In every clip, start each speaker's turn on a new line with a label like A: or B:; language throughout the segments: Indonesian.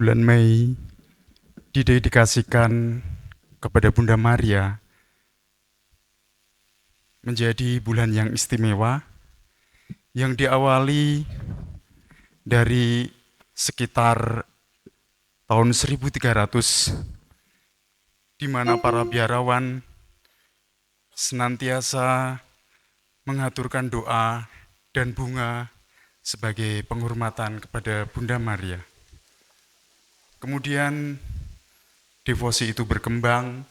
A: Bulan Mei didedikasikan kepada Bunda Maria menjadi bulan yang istimewa yang diawali dari sekitar tahun 1300 di mana para biarawan senantiasa mengaturkan doa dan bunga sebagai penghormatan kepada Bunda Maria. Kemudian devosi itu berkembang,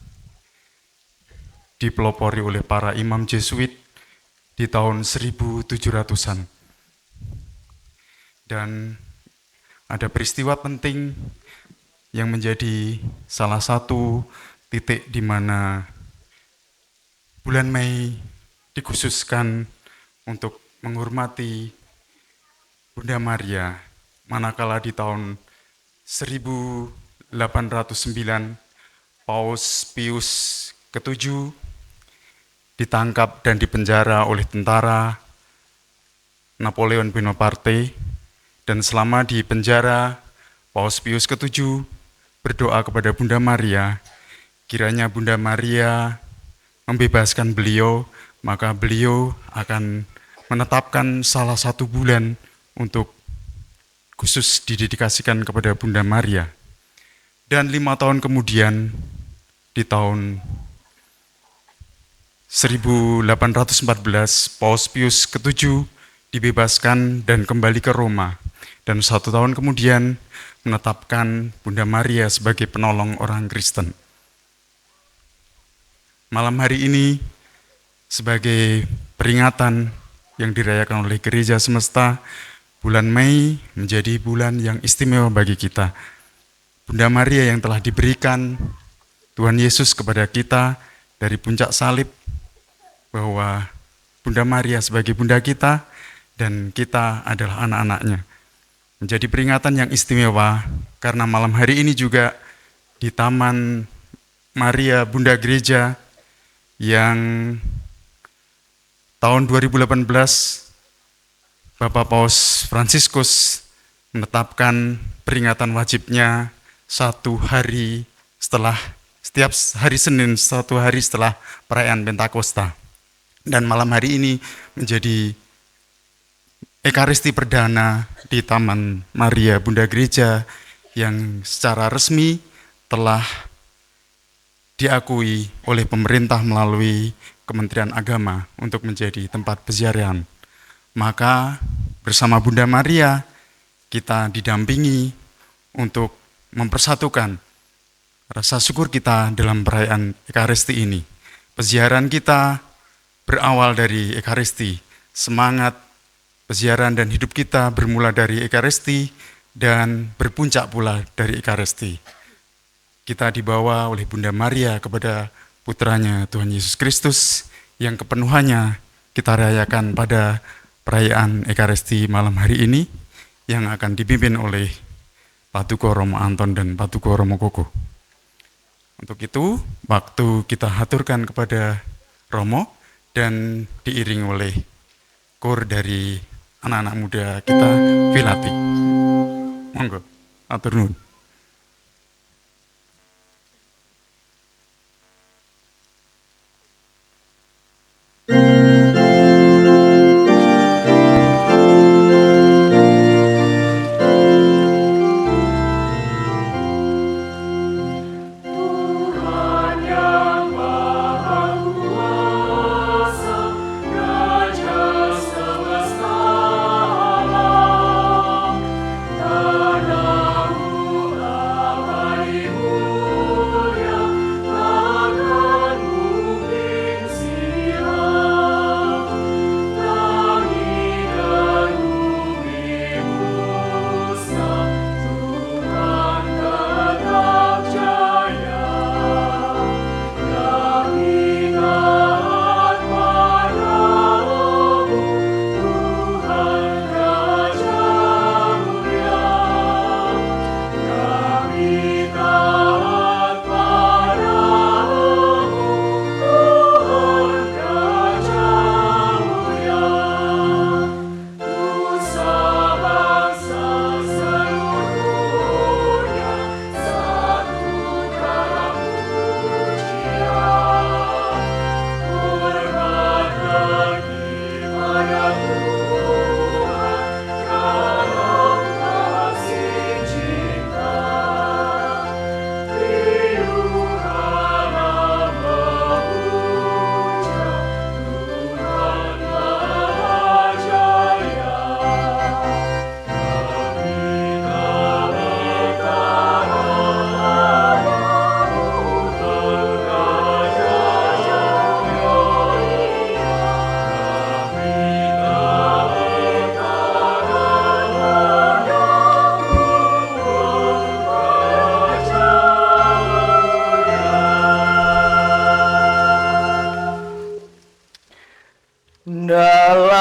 A: dipelopori oleh para imam Jesuit di tahun 1700-an. Dan ada peristiwa penting yang menjadi salah satu titik di mana bulan Mei dikhususkan untuk menghormati Bunda Maria, manakala di tahun 1809 Paus Pius ke-7 ditangkap dan dipenjara oleh tentara Napoleon Bonaparte, dan selama di penjara Paus Pius ke-7 berdoa kepada Bunda Maria, kiranya Bunda Maria membebaskan beliau, maka beliau akan menetapkan salah satu bulan untuk khusus didedikasikan kepada Bunda Maria. Dan 5 tahun kemudian, di tahun 1814, Paus Pius ke-7 dibebaskan dan kembali ke Roma. Dan 1 tahun kemudian menetapkan Bunda Maria sebagai penolong orang Kristen. Malam hari ini, sebagai peringatan yang dirayakan oleh Gereja Semesta, bulan Mei menjadi bulan yang istimewa bagi kita. Bunda Maria yang telah diberikan Tuhan Yesus kepada kita dari puncak salib, bahwa Bunda Maria sebagai bunda kita dan kita adalah anak-anaknya. Menjadi peringatan yang istimewa karena malam hari ini juga di Taman Maria Bunda Gereja yang tahun 2018 Bapak Paus Fransiskus menetapkan peringatan wajibnya setiap hari Senin, 1 hari setelah perayaan Pentakosta. Dan malam hari ini menjadi Ekaristi perdana di Taman Maria Bunda Gereja yang secara resmi telah diakui oleh pemerintah melalui Kementerian Agama untuk menjadi tempat peziarahan. Maka bersama Bunda Maria kita didampingi untuk mempersatukan rasa syukur kita dalam perayaan Ekaristi ini. Peziarahan kita berawal dari Ekaristi, semangat peziarahan dan hidup kita bermula dari Ekaristi dan berpuncak pula dari Ekaristi. Kita dibawa oleh Bunda Maria kepada putranya Tuhan Yesus Kristus yang kepenuhannya kita rayakan pada perayaan Ekaristi malam hari ini yang akan dipimpin oleh Patuko Romo Anton dan Patuko Romo Koko. Untuk itu, waktu kita haturkan kepada Romo dan diiringi oleh kor dari anak-anak muda kita, Vilati. Monggo, atur nuhun.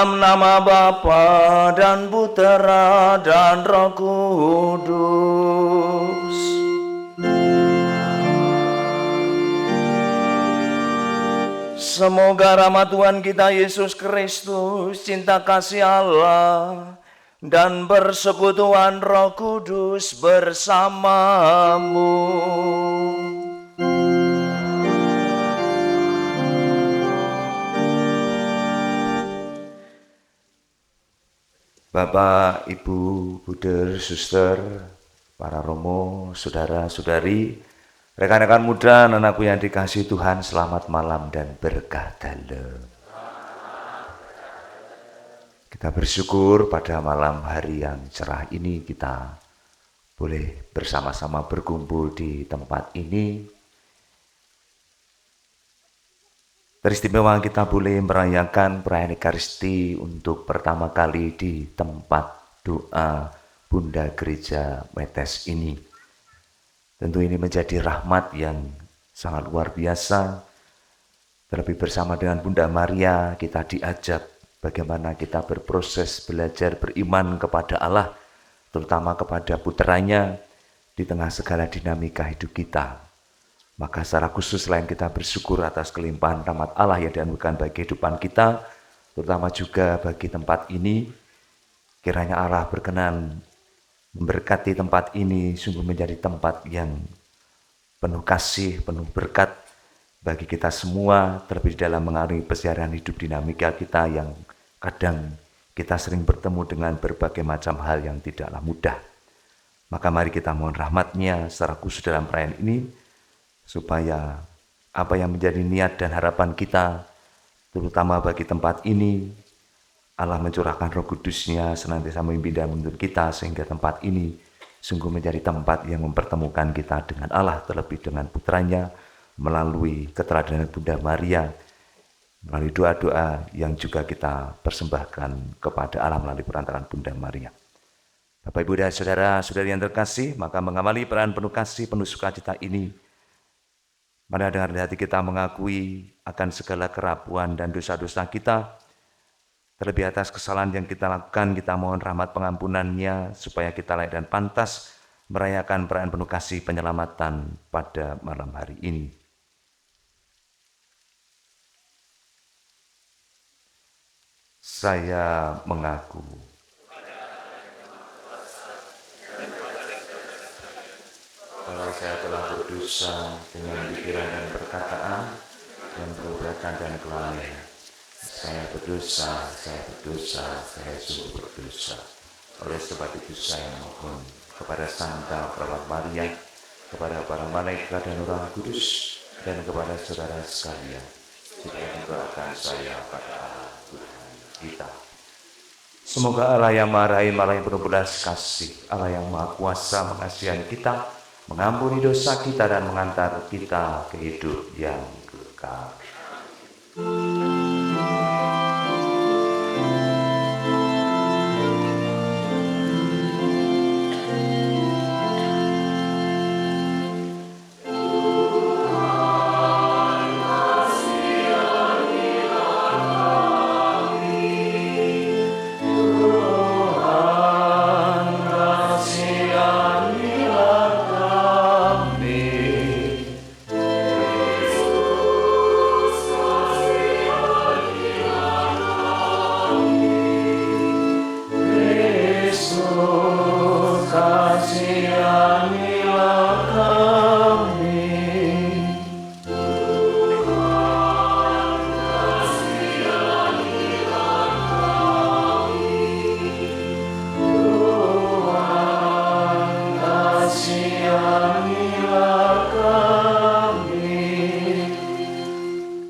B: Dalam nama Bapa dan Putera dan Roh Kudus. Semoga rahmat Tuhan kita Yesus Kristus, cinta kasih Allah, dan persekutuan Roh Kudus bersamamu. Bapak, Ibu, Buder, Suster, para romo, saudara-saudari, rekan-rekan muda, anakku yang dikasihi Tuhan, selamat malam dan berkah dalam. Kita bersyukur pada malam hari yang cerah ini kita boleh bersama-sama berkumpul di tempat ini. Teristimewa kita boleh merayakan perayaan Ekaristi untuk pertama kali di tempat doa Bunda Gereja Metes ini. Tentu ini menjadi rahmat yang sangat luar biasa. Terlebih bersama dengan Bunda Maria kita diajak bagaimana kita berproses belajar beriman kepada Allah, terutama kepada puteranya di tengah segala dinamika hidup kita. Maka secara khusus selain kita bersyukur atas kelimpahan rahmat Allah yang dianugerahkan bagi kehidupan kita, terutama juga bagi tempat ini, kiranya Allah berkenan memberkati tempat ini sungguh menjadi tempat yang penuh kasih, penuh berkat bagi kita semua, terlebih dalam mengalami perjalanan hidup dinamika kita yang kadang kita sering bertemu dengan berbagai macam hal yang tidaklah mudah. Maka mari kita mohon rahmat-Nya secara khusus dalam perayaan ini, supaya apa yang menjadi niat dan harapan kita, terutama bagi tempat ini, Allah mencurahkan Roh Kudus-Nya senantiasa memimpin dan menuntun kita, sehingga tempat ini sungguh menjadi tempat yang mempertemukan kita dengan Allah, terlebih dengan putranya, melalui keteladanan Bunda Maria, melalui doa-doa yang juga kita persembahkan kepada Allah melalui perantaraan Bunda Maria. Bapak, Ibu, dan saudara-saudari yang terkasih, maka mengawali perayaan penuh kasih, penuh sukacita ini, mari dengan hati kita mengakui akan segala kerapuan dan dosa-dosa kita, terlebih atas kesalahan yang kita lakukan, kita mohon rahmat pengampunan-Nya, supaya kita layak dan pantas merayakan perayaan penuh kasih penyelamatan pada malam hari ini. Saya mengaku kalau saya telah berdosa dengan pikiran dan perkataan, dan perbuatan dan kelalaian. Saya berdosa, saya sungguh berdosa. Oleh sebab itu saya mohon kepada Santa Perawat Maria, kepada para malaikat dan Roh Kudus, dan kepada saudara sekalian, supaya mendoakan saya pada Allah Tuhan kita. Semoga Allah yang Maha Rahim, Allah yang penuh belas kasih, Allah yang Maha Kuasa mengasihi kita, mengampuni dosa kita dan mengantar kita ke hidup yang kekal.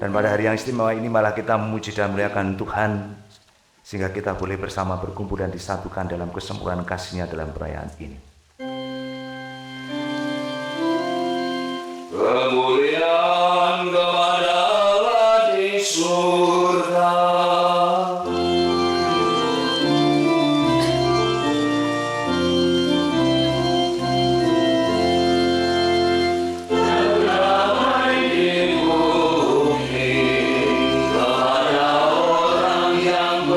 B: Dan pada hari yang istimewa ini malah kita memuji dan memuliakan Tuhan, sehingga kita boleh bersama berkumpul dan disatukan dalam kesempurnaan kasih-Nya dalam perayaan ini. Kemuliaan kepada Allah di surga. Yang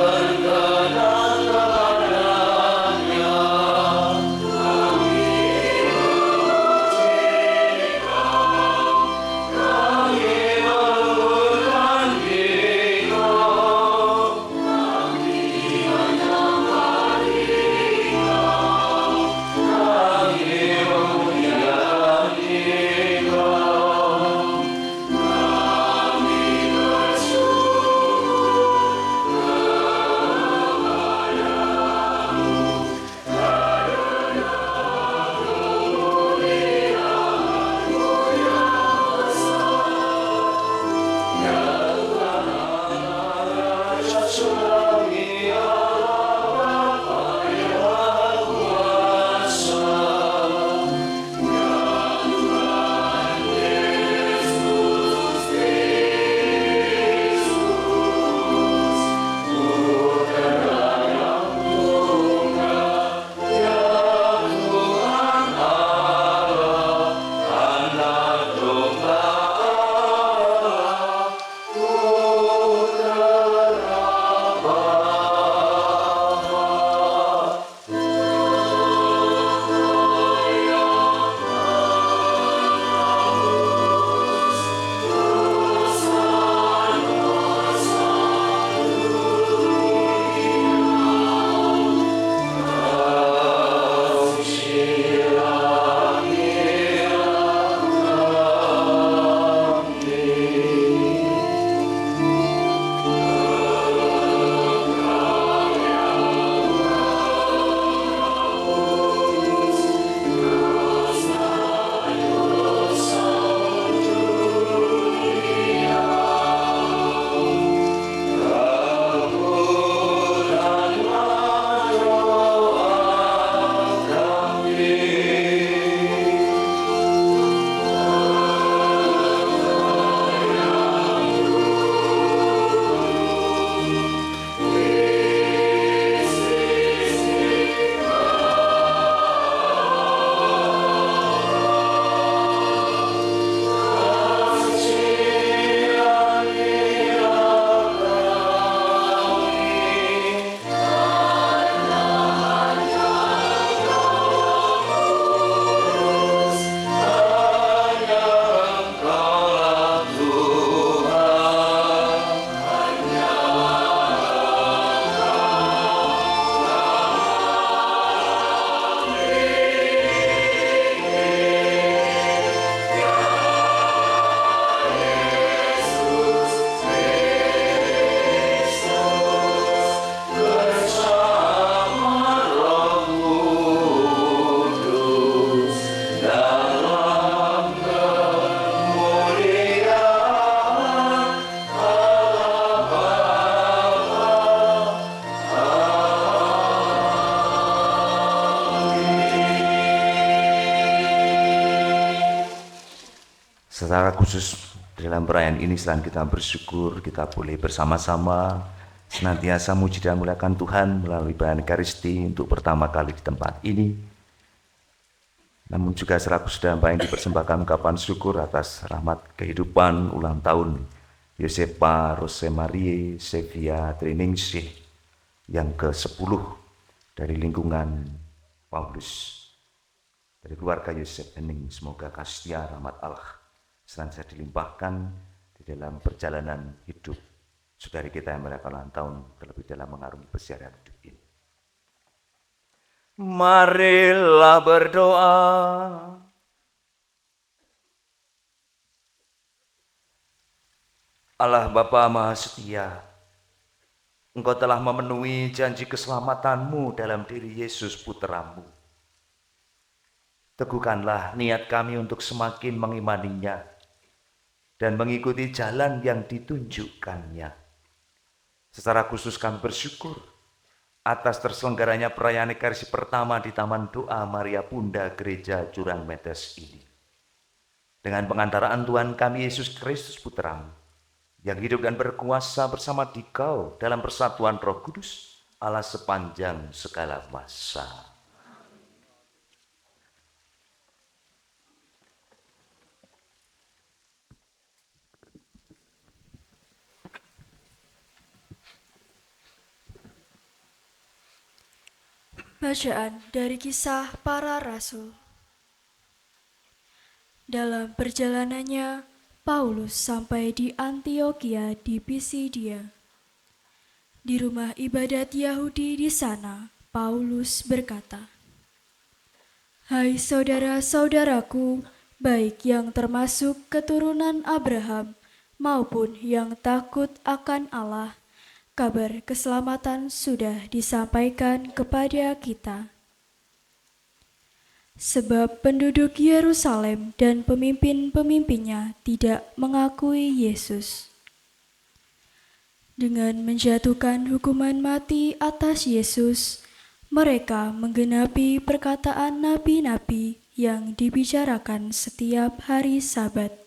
B: Secara khusus dalam perayaan ini selain kita bersyukur, kita boleh bersama-sama senantiasa muji dan muliakan Tuhan melalui perayaan Ekaristi untuk pertama kali di tempat ini. Namun juga secara khusus dan yang dipersembahkan ungkapan syukur atas rahmat kehidupan ulang tahun Yosepa Rosemarie Sevia Triningsih yang ke-10 dari lingkungan Paulus, dari keluarga Yosef Hening. Semoga kasih setia rahmat Allah senantiasa dilimpahkan di dalam perjalanan hidup saudari kita yang merayakan ulang tahun, terlebih dalam mengarungi perjalanan hidup ini. Marilah berdoa. Allah Bapa Maha Setia, Engkau telah memenuhi janji keselamatanmu dalam diri Yesus Putramu. Teguhkanlah niat kami untuk semakin mengimaninya dan mengikuti jalan yang ditunjukkannya. Secara khusus kami bersyukur atas terselenggaranya perayaan Ekaristi pertama di Taman Doa Maria Bunda Gereja Jurang Metes ini. Dengan pengantaraan Tuhan kami Yesus Kristus Putramu, yang hidup dan berkuasa bersama Dikau dalam persatuan Roh Kudus, Allah sepanjang segala masa.
C: Bacaan dari Kisah Para Rasul. Dalam perjalanannya, Paulus sampai di Antiokhia di Pisidia. Di rumah ibadat Yahudi di sana, Paulus berkata, "Hai saudara-saudaraku, baik yang termasuk keturunan Abraham maupun yang takut akan Allah, kabar keselamatan sudah disampaikan kepada kita. Sebab penduduk Yerusalem dan pemimpin-pemimpinnya tidak mengakui Yesus. Dengan menjatuhkan hukuman mati atas Yesus, mereka menggenapi perkataan nabi-nabi yang dibicarakan setiap hari Sabat.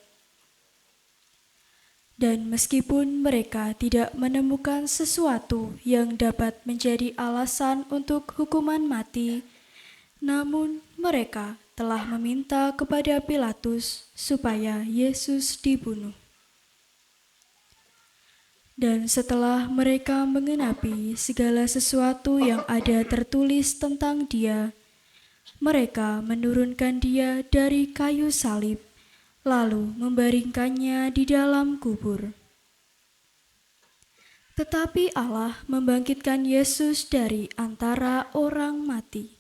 C: Dan meskipun mereka tidak menemukan sesuatu yang dapat menjadi alasan untuk hukuman mati, namun mereka telah meminta kepada Pilatus supaya Yesus dibunuh. Dan setelah mereka menggenapi segala sesuatu yang ada tertulis tentang Dia, mereka menurunkan Dia dari kayu salib, lalu membaringkannya di dalam kubur. Tetapi Allah membangkitkan Yesus dari antara orang mati.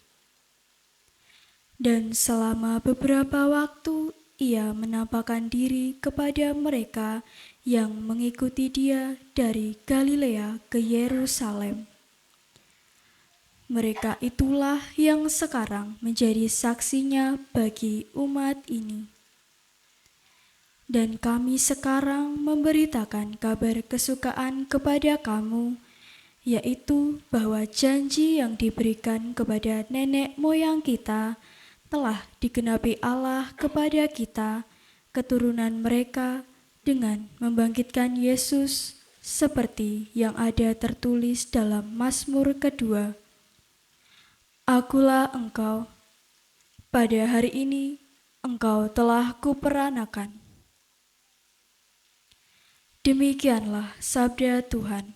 C: Dan selama beberapa waktu Ia menampakkan diri kepada mereka yang mengikuti Dia dari Galilea ke Yerusalem. Mereka itulah yang sekarang menjadi saksinya bagi umat ini. Dan kami sekarang memberitakan kabar kesukaan kepada kamu, yaitu bahwa janji yang diberikan kepada nenek moyang kita telah digenapi Allah kepada kita, keturunan mereka, dengan membangkitkan Yesus seperti yang ada tertulis dalam Mazmur kedua. Akulah engkau, pada hari ini engkau telah kuperanakan. Demikianlah sabda Tuhan.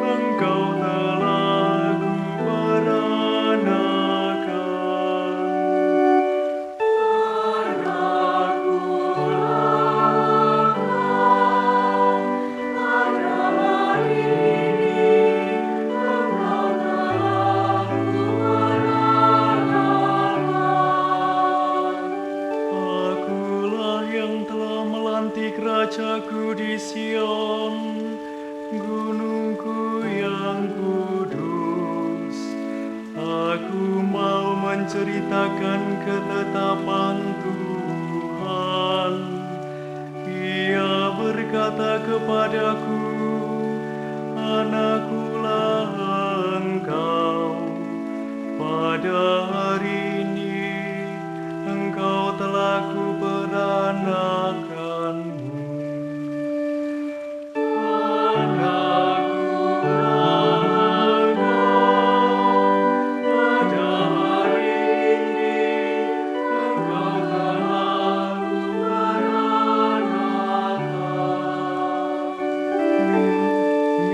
D: Engkau telah di Sion, gunungku yang kudus. Aku mau menceritakan ketetapan Tuhan. Ia berkata kepadaku, anakkulah engkau. Pada hari ini engkau telah kuperanakanmu.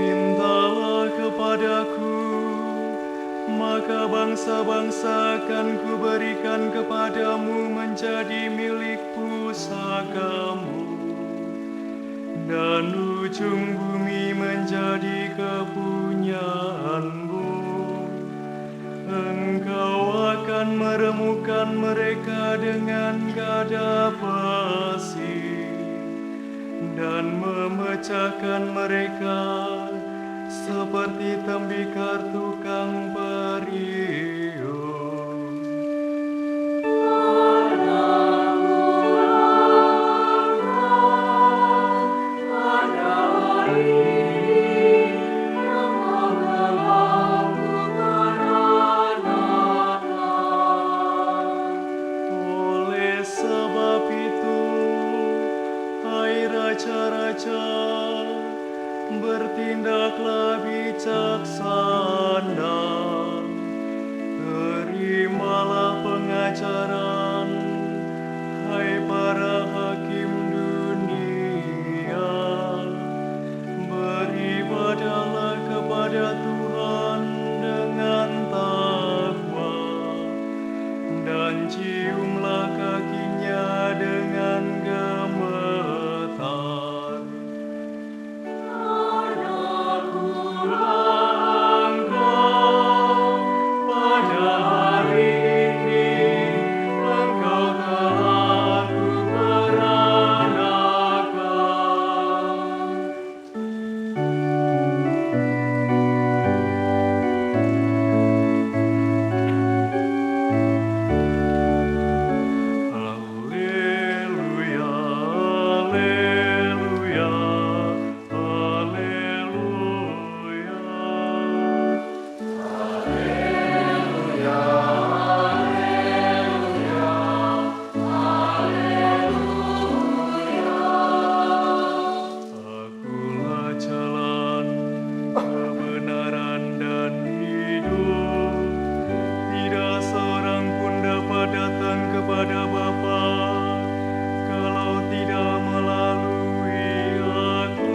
D: Mintalah kepadaku, maka bangsa-bangsa akan kuberikan kepadamu menjadi milik pusakamu, dan ujung bumi menjadi kepunyaanmu. Engkau akan meremukkan mereka dengan gada besi, dan memecahkan mereka seperti tembikar tukang periuk. Oleh sebab itu, hai raja-raja, bertindaklah bijaksana, terimalah pengajaran, hai para hakim dunia, beribadahlah kepada Tuhan dengan takwa, dan ciumlah kakinya dengan gemetar. Pada hari ini engkau telah kuperanakan. Haleluya, haleluya, haleluya. Akulah jalan, kebenaran dan hidup. Tidak seorang pun dapat datang kepada Bapa kalau tidak melalui aku.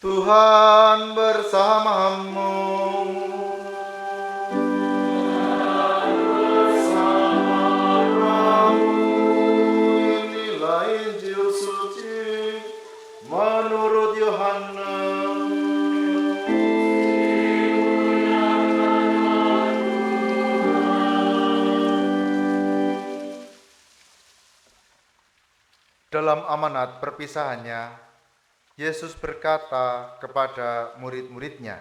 E: Tuhan bersamamu. Inilah Injil suci menurut Yohanes. Dalam amanat perpisahannya, Yesus berkata kepada murid-muridnya,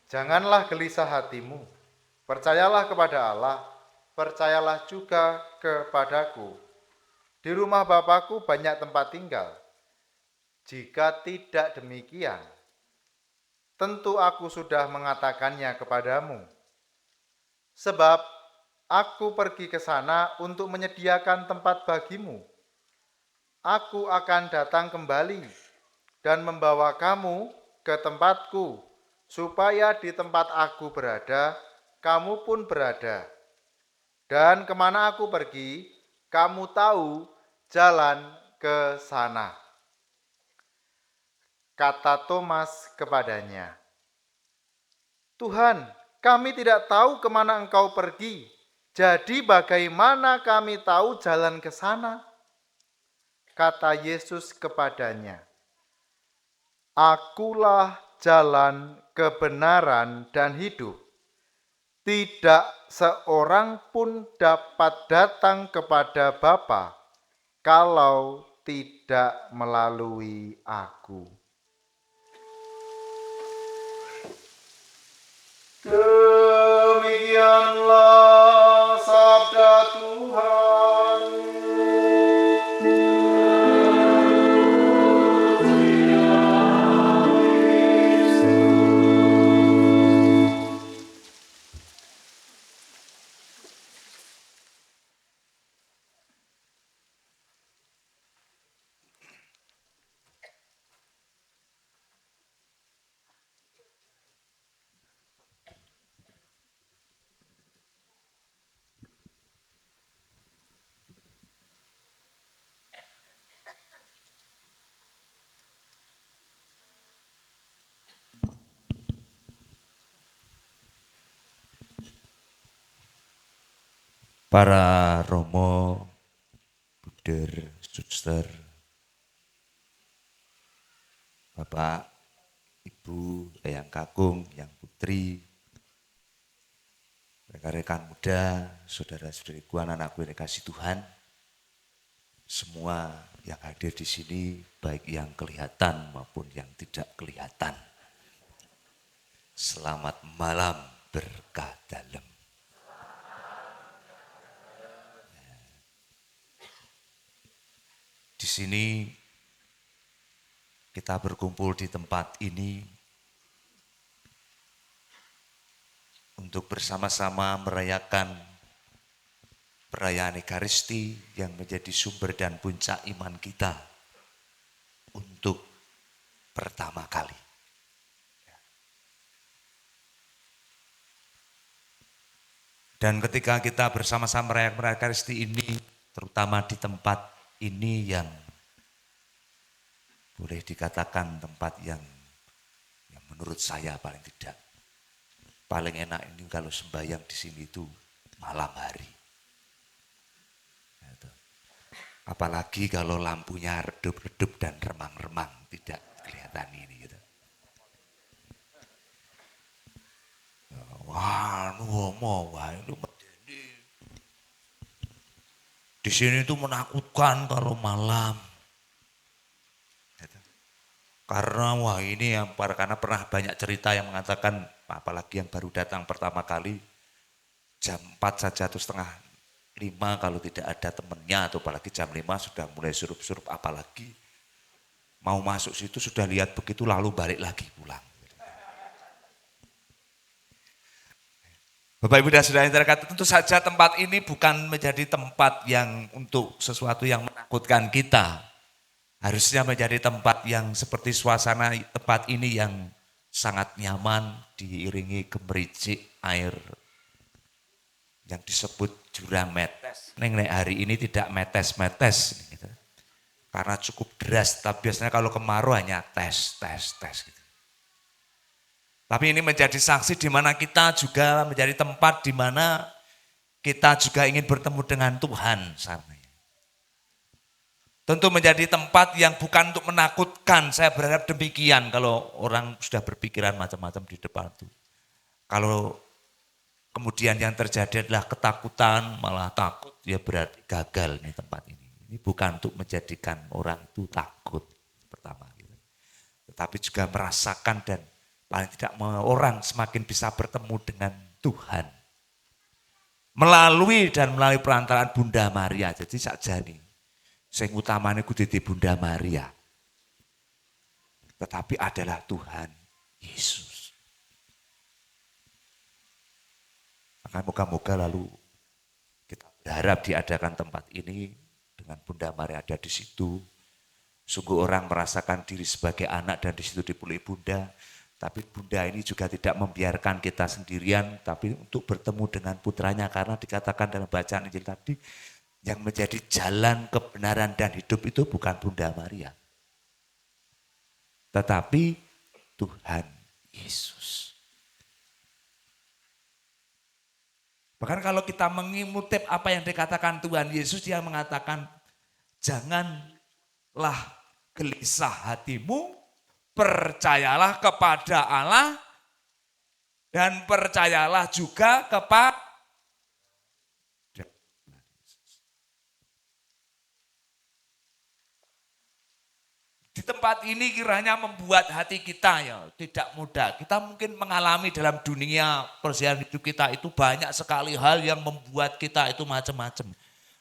E: "Janganlah gelisah hatimu, percayalah kepada Allah, percayalah juga kepadaku. Di rumah Bapa-Ku banyak tempat tinggal. Jika tidak demikian, tentu Aku sudah mengatakannya kepadamu. Sebab Aku pergi ke sana untuk menyediakan tempat bagimu. Aku akan datang kembali dan membawa kamu ke tempatku, supaya di tempat Aku berada, kamu pun berada. Dan kemana Aku pergi, kamu tahu jalan ke sana." Kata Thomas kepadanya, "Tuhan, kami tidak tahu kemana engkau pergi. Jadi bagaimana kami tahu jalan ke sana? Kata Yesus kepadanya, Akulah jalan, kebenaran, dan hidup. Tidak seorang pun dapat datang kepada Bapa kalau tidak melalui Aku. Demikianlah sabda Tuhan.
B: Para romo, buder, suster, bapak, ibu, yang kakung, yang putri, rekan-rekan muda, saudara-saudariku, anak-anakku yang dikasih Tuhan, semua yang hadir di sini, baik yang kelihatan maupun yang tidak kelihatan. Selamat malam, berkah dalam. Di sini kita berkumpul di tempat ini untuk bersama-sama merayakan perayaan Ekaristi yang menjadi sumber dan puncak iman kita untuk pertama kali. Dan ketika kita bersama-sama merayakan Ekaristi ini, terutama di tempat ini yang boleh dikatakan tempat yang menurut saya paling tidak paling enak ini kalau sembahyang di sini itu malam hari. Apalagi kalau lampunya redup-redup dan remang-remang tidak kelihatan ini gitu. Wah, itu di sini itu menakutkan kalau malam. Karena ini yang karena pernah banyak cerita yang mengatakan, apalagi yang baru datang pertama kali, jam 4 saja atau setengah 5 kalau tidak ada temennya, atau apalagi jam 5 sudah mulai surup-surup, apalagi mau masuk situ sudah lihat begitu lalu balik lagi pulang. Bapak Ibu dan Saudara yang terkasih, tentu saja tempat ini bukan menjadi tempat yang untuk sesuatu yang menakutkan kita. Harusnya menjadi tempat yang seperti suasana tempat ini yang sangat nyaman, diiringi gemericik air yang disebut jurang metes. Neng hari ini tidak metes-metes gitu. Karena cukup deras, tapi biasanya kalau kemarau hanya tes gitu. Tapi ini menjadi saksi di mana kita juga menjadi tempat di mana kita juga ingin bertemu dengan Tuhan. Tentu menjadi tempat yang bukan untuk menakutkan, saya berharap demikian kalau orang sudah berpikiran macam-macam di depan itu. Kalau kemudian yang terjadi adalah ketakutan, malah takut, ya berarti gagal nih tempat ini. Ini bukan untuk menjadikan orang itu takut pertama. Gitu. Tetapi juga merasakan dan paling tidak orang semakin bisa bertemu dengan Tuhan. Melalui perantaraan Bunda Maria. Jadi sakjane sing utamane kudu di Bunda Maria. Tetapi adalah Tuhan Yesus. Maka moga-moga lalu kita berharap diadakan tempat ini dengan Bunda Maria ada di situ. Sungguh orang merasakan diri sebagai anak dan di situ dipeluk Bunda. Tapi Bunda ini juga tidak membiarkan kita sendirian, tapi untuk bertemu dengan putranya, karena dikatakan dalam bacaan Injil tadi, yang menjadi jalan kebenaran dan hidup itu bukan Bunda Maria. Tetapi Tuhan Yesus.
F: Bahkan kalau kita mengutip apa yang dikatakan Tuhan Yesus, dia mengatakan, janganlah gelisah hatimu, percayalah kepada Allah, dan percayalah juga kepada. Di tempat ini kiranya membuat hati kita ya tidak mudah. Kita mungkin mengalami dalam dunia perjalanan hidup kita itu banyak sekali hal yang membuat kita itu macam-macam.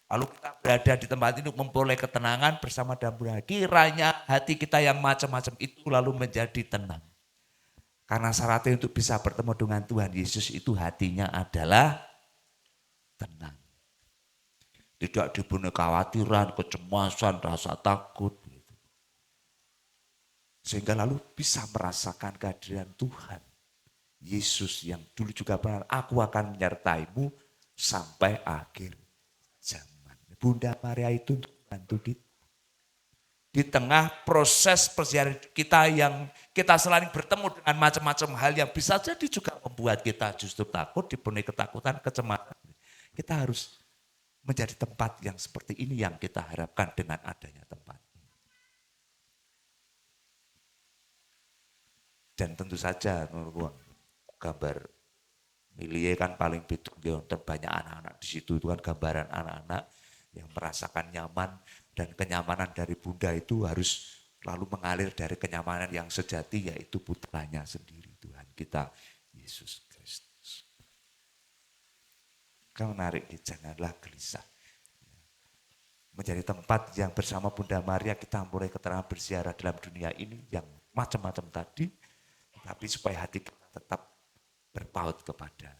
F: Lalu kita berada di tempat ini untuk memperoleh ketenangan bersama damai. Kiranya hati kita yang macam-macam itu lalu menjadi tenang. Karena syaratnya untuk bisa bertemu dengan Tuhan Yesus itu hatinya adalah tenang. Tidak dipenuhi kekhawatiran, kecemasan, rasa takut. Sehingga lalu bisa merasakan kehadiran Tuhan. Yesus yang dulu juga pernah, aku akan menyertaimu sampai akhir zaman. Bunda Maria itu untuk membantu kita. Di tengah proses perjalanan kita yang kita selalu bertemu dengan macam-macam hal yang bisa jadi juga membuat kita justru takut, dipenuhi ketakutan, kecemasan. Kita harus menjadi tempat yang seperti ini yang kita harapkan dengan adanya tempat. Dan tentu saja gambar Milie kan paling betul dan banyak anak-anak di situ, itu kan gambaran anak-anak yang merasakan nyaman, dan kenyamanan dari Bunda itu harus lalu mengalir dari kenyamanan yang sejati, yaitu putranya sendiri, Tuhan kita Yesus Kristus. Kau menarik, janganlah gelisah. Menjadi tempat yang bersama Bunda Maria kita mulai keterangan berziarah dalam dunia ini yang macam-macam tadi, tapi supaya hati kita tetap berpaut kepada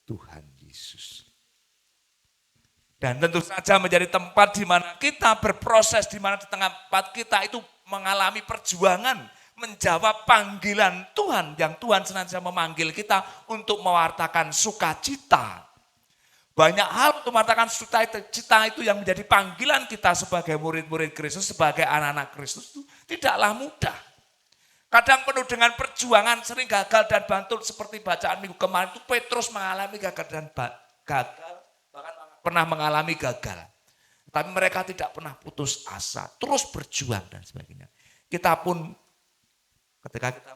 F: Tuhan Yesus. Dan tentu saja menjadi tempat di mana kita berproses, di mana di tengah tempat kita itu mengalami perjuangan, menjawab panggilan Tuhan, yang Tuhan senantiasa memanggil kita untuk mewartakan sukacita. Banyak hal untuk mewartakan sukacita itu yang menjadi panggilan kita sebagai murid-murid Kristus, sebagai anak-anak Kristus itu tidaklah mudah. Kadang penuh dengan perjuangan, sering gagal dan bantul seperti bacaan minggu kemarin itu Petrus mengalami gagal dan gagal, bahkan pernah mengalami gagal. Tapi mereka tidak pernah putus asa, terus berjuang dan sebagainya. Kita pun ketika kita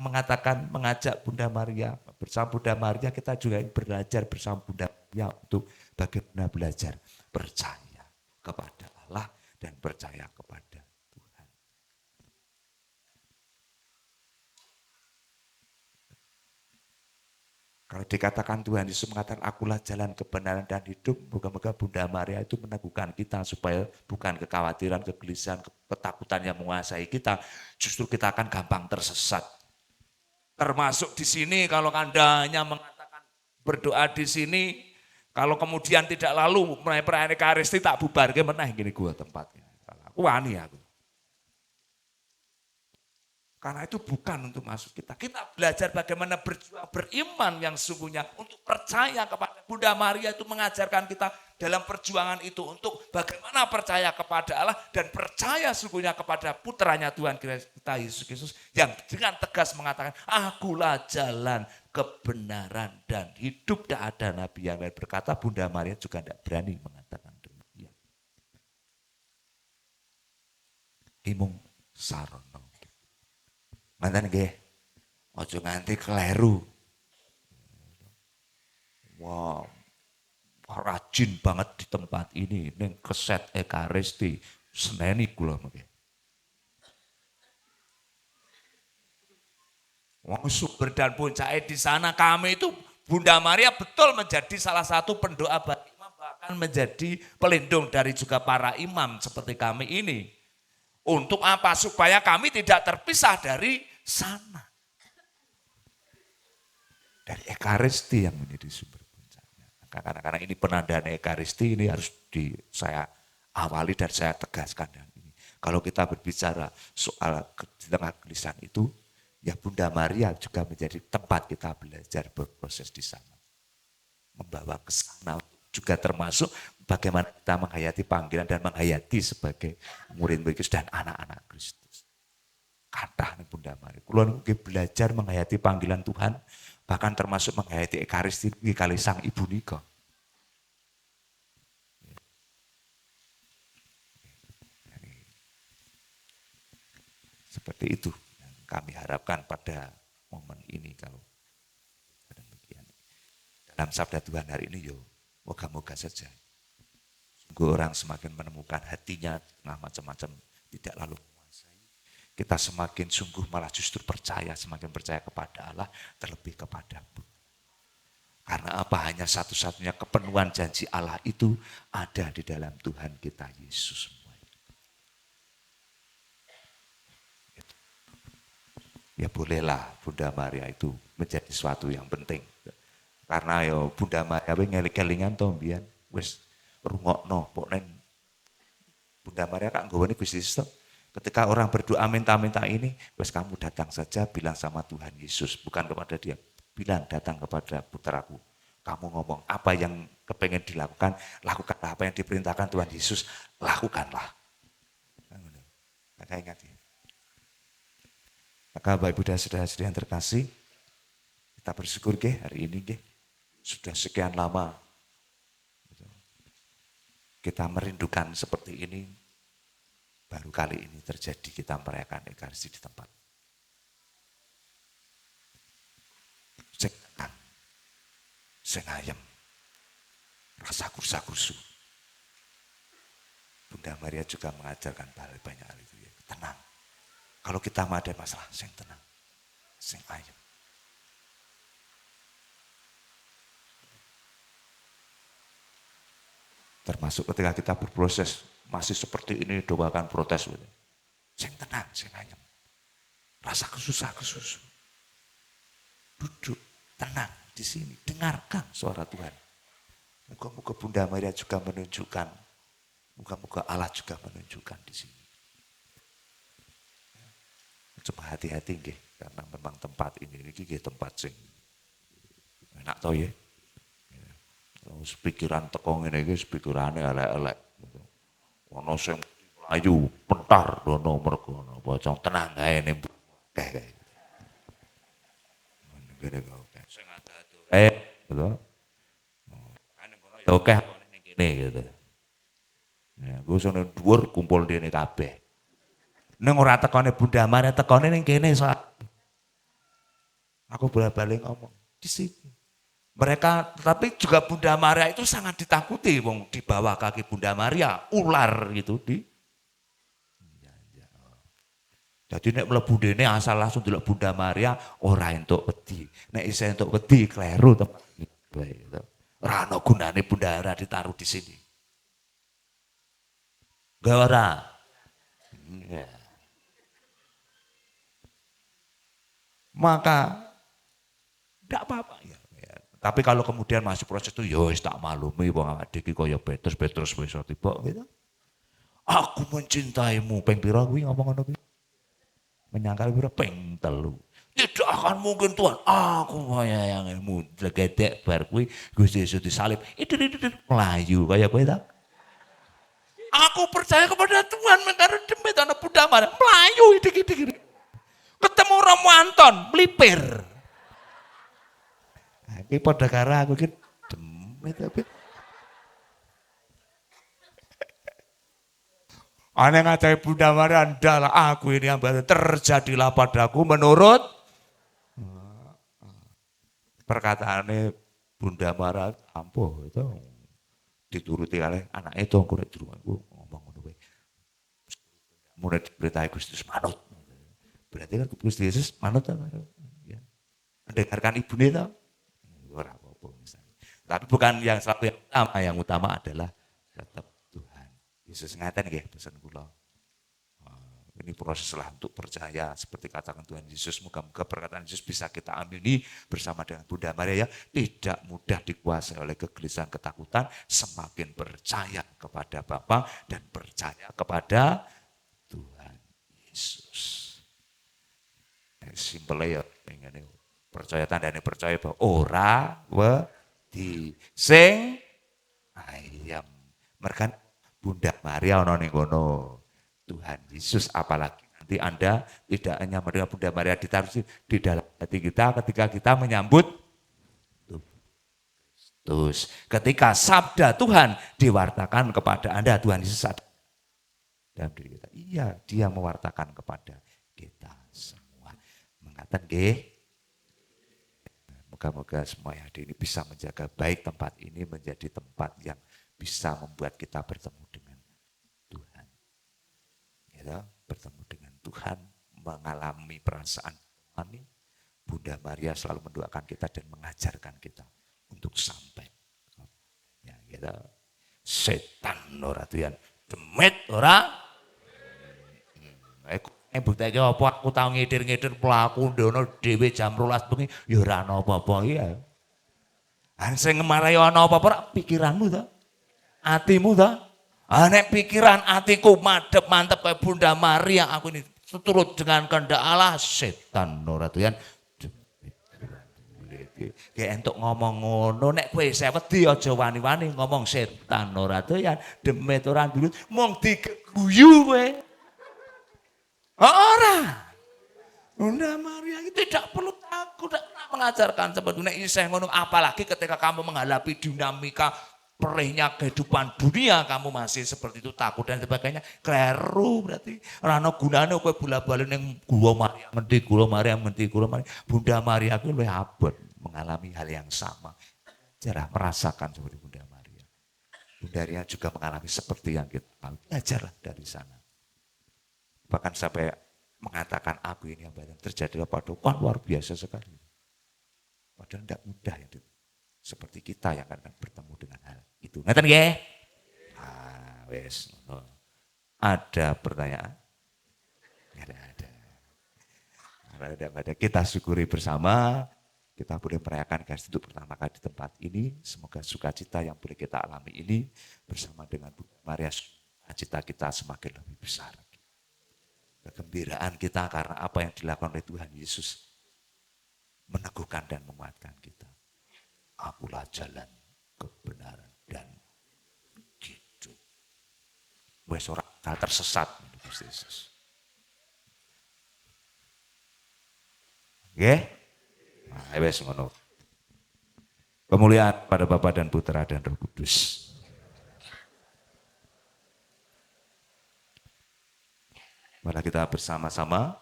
F: mengajak Bunda Maria, bersama Bunda Maria kita juga belajar bersama Bunda Maria untuk bagaimana belajar percaya kepada Allah dan percaya kepada Tuhan. Kalau dikatakan Tuhan Yesus mengatakan akulah jalan kebenaran dan hidup, moga-moga Bunda Maria itu meneguhkan kita supaya bukan kekhawatiran, kegelisahan, ketakutan yang menguasai kita, justru kita akan gampang tersesat. Termasuk di sini kalau Anda hanya mengatakan berdoa di sini, kalau kemudian tidak lalu mulai perayaan Ekaristi tak bubar, gimana gini gua tempatnya. Aku wani aku. Karena itu bukan untuk masuk kita. Kita belajar bagaimana berjuang, beriman yang sungguhnya. Untuk percaya kepada Bunda Maria itu mengajarkan kita dalam perjuangan itu. Untuk bagaimana percaya kepada Allah dan percaya sungguhnya kepada putranya Tuhan kita Yesus Kristus. Yang dengan tegas mengatakan, akulah jalan, kebenaran dan hidup. Tidak ada nabi yang lain berkata, Bunda Maria juga tidak berani mengatakan demikian. Imung Sarono. Mantan nggih, ojo nganti kleru. Wow, rajin banget di tempat ini, ning keset Ekaristi, seneni kula mengke. Wong sumber dan puncaknya di sana kami itu Bunda Maria betul menjadi salah satu pendoa bagi imam, bahkan menjadi pelindung dari juga para imam seperti kami ini. Untuk apa? Supaya kami tidak terpisah dari sana. Dari Ekaristi yang menjadi sumber puncaknya. Karena ini penandaan Ekaristi ini harus saya awali dan saya tegaskan. Dan ini. Kalau kita berbicara soal di tengah kegelisahan itu, ya Bunda Maria juga menjadi tempat kita belajar berproses di sana. Membawa ke sana juga termasuk bagaimana kita menghayati panggilan dan menghayati sebagai murid-murid Kristus dan anak-anak Kristus. Kata Bunda Maria, kula nggih belajar menghayati panggilan Tuhan, bahkan termasuk menghayati Ekaristi kali Sang Ibu nika. Seperti itu yang kami harapkan pada momen ini. Kalau demikian. Dalam sabda Tuhan hari ini, moga-moga saja. Sungguh orang semakin menemukan hatinya tengah macam-macam tidak lalu menguasai. Kita semakin sungguh malah justru percaya, semakin percaya kepada Allah, terlebih kepadamu. Karena apa? Hanya satu-satunya kepenuhan janji Allah itu ada di dalam Tuhan kita Yesus. Ya bolehlah Bunda Maria itu menjadi sesuatu yang penting. Karena Bunda Maria ngeling-kelingan to mbiyen wis rungokno pokoknya Bunda Maria kak nggone Gusti Yesus. Ketika orang berdoa minta-minta ini, wes kamu datang saja bilang sama Tuhan Yesus, bukan kepada dia. Bilang datang kepada putraku. Kamu ngomong apa yang kepengen dilakukan, lakukanlah apa yang diperintahkan Tuhan Yesus, lakukanlah. Maka ingat ya. Maka Bapak Ibu dan saudara-saudara yang terkasih, kita bersyukur hari ini sudah sekian lama kita merindukan seperti ini, baru kali ini terjadi kita merayakan Ekaristi di tempat. Sing tenang, sing ayem, rasa kursa-kursu. Bunda Maria juga mengajarkan banyak hal itu ya, tenang. Kalau kita ada masalah, sing tenang, sing ayem. Termasuk ketika kita berproses, masih seperti ini doakan protes. Sing tenang, sing ayem. Rasa kesusah-kesusu. Duduk, tenang di sini, dengarkan suara Tuhan. Moga-moga Bunda Maria juga menunjukkan, moga-moga Allah juga menunjukkan di sini. Coba hati-hati karena memang tempat ini tempat sing enak tau ya. Pikiran teko ngene iki pikirane elek-elek. Ono sing ayu pentar dono mergo bocong tenang ae ning kae. Ngene kok. Sing ado-ado. Gitu. Kan ngono ya oke ning kene gitu. Ya, gue sono dhuwur kumpul dene kabeh. Ning ora tekone Bunda Maria tekone ning kene soal. Aku bolak-balik ngomong di sini. Mereka, tapi juga Bunda Maria itu sangat ditakuti, wong di bawah kaki Bunda Maria, ular gitu di. Jadi nek mlebu dene asal langsung delok Bunda Maria ora entuk wedi. Nek isih entuk wedi kleru teman. Ora ana gunane Bunda Maria ditaruh di sini. Gak ora. Ya. Maka enggak apa-apa ya. Tapi kalau kemudian masih proses itu, ya wis tak maklumi wong adik iki kaya Petrus wis tiba gitu. Aku mencintaimu, ping pira kuwi ngomong ngono kuwi? Menyangkal pira ping 3. Tidak akan mungkin Tuhan, aku menyayangimu. Legedek bar kuwi Gusti Yesus disalib. Itu melayu kaya kowe ta. Aku percaya kepada Tuhan karena demi tanah Bunda Maria melayu idik-idik. Ketemu Romo Anton, melipir. Ini pada kara aku kan demi tapi. Aneh ngatai Bunda Maria adalah aku ini yang terjadilah padaku menurut perkataannya Bunda Maria ampuh itu dituruti oleh anak itu aku di rumah aku ngomong ngono. Mulai diberitahu Gusti Yesus manut. Berarti kan Gusti Yesus manut ya. Mendengarkan ibune tau. Ora apa-apa misalnya. Tapi bukan yang satu yang utama adalah tetap Tuhan. Yesus ngaten nggih pesan kula. Ini proseslah untuk percaya seperti katakan Tuhan Yesus. Moga-moga perkataan Yesus bisa kita amini bersama dengan Bunda Maria ya. Tidak mudah dikuasai oleh kegelisahan ketakutan. Semakin percaya kepada Bapa dan percaya kepada Tuhan Yesus. Simple ya pengen percaya tandane percaya bahwa ora wedi sing ayam. Mereka Bunda Maria ono ning kono. Tuhan Yesus apalagi nanti Anda tidak hanya menerima Bunda Maria ditaruh di dalam hati kita ketika kita menyambut Kristus. Ketika sabda Tuhan diwartakan kepada Anda, Tuhan Yesus ada dalam diri kita. Iya, dia mewartakan kepada kita semua. Mengatakan nggih. Moga-moga semua yang hadir ini bisa menjaga baik tempat ini menjadi tempat yang bisa membuat kita bertemu dengan Tuhan. Ya, bertemu dengan Tuhan, mengalami perasaan rohani. Bunda Maria selalu mendoakan kita dan mengajarkan kita untuk sampai. Ya, kita setan ora tuyan, demit ora. Bukteke apa aku tau ngidir-ngidir pelaku ndono dhewe jam 12 bengi ya ora ana apa-apa ya. Sing ngemarai ana apa-apa pikiranmu ta? Atimu ta? Nek pikiran atiku madhep mantep kaya Bunda Maria aku ini seturut dengan kehendak Allah setan ora tuyan. Kayak entuk ngomong ngono nek kowe isih wedi aja wani-wani ngomong setan ora doyan demit ora ndurut mung digeguyu kowe. Ora. Bunda Maria itu tidak perlu takut, tidak mengajarkan sebetulnya isih ngono apalagi ketika kamu menghadapi dinamika perihnya kehidupan dunia kamu masih seperti itu takut dan sebagainya. Kleru berarti ora ana gunane kowe bola-bali ning Gua Maria ngendi Gua Maria ngendi Gua Maria. Bunda Maria ku luwih abot mengalami hal yang sama. Jarah merasakan seperti Bunda Maria. Bunda Maria juga mengalami seperti yang kita alami. Belajarlah dari sana. Bahkan sampai mengatakan aku ini yang terjadi pada luar biasa sekali. Padahal tidak mudah itu. Seperti kita yang akan bertemu dengan hal itu. Ngeten nggih? Wes. Ada pertanyaan? Ada. Kita syukuri bersama. Kita boleh merayakan Ekaristi untuk pertama kali di tempat ini. Semoga sukacita yang boleh kita alami ini bersama dengan Bu Maria, sukacita kita semakin lebih besar. Kegembiraan kita karena apa yang dilakukan oleh Tuhan Yesus meneguhkan dan menguatkan kita. Akulah jalan kebenaran dan hidup. Wes ora tersesat Gusti Yesus. Nggih? Nah, wes ngono. Kemuliaan pada Bapa dan Putra dan Roh Kudus. Mari kita bersama-sama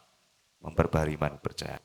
F: memperbarui iman percaya.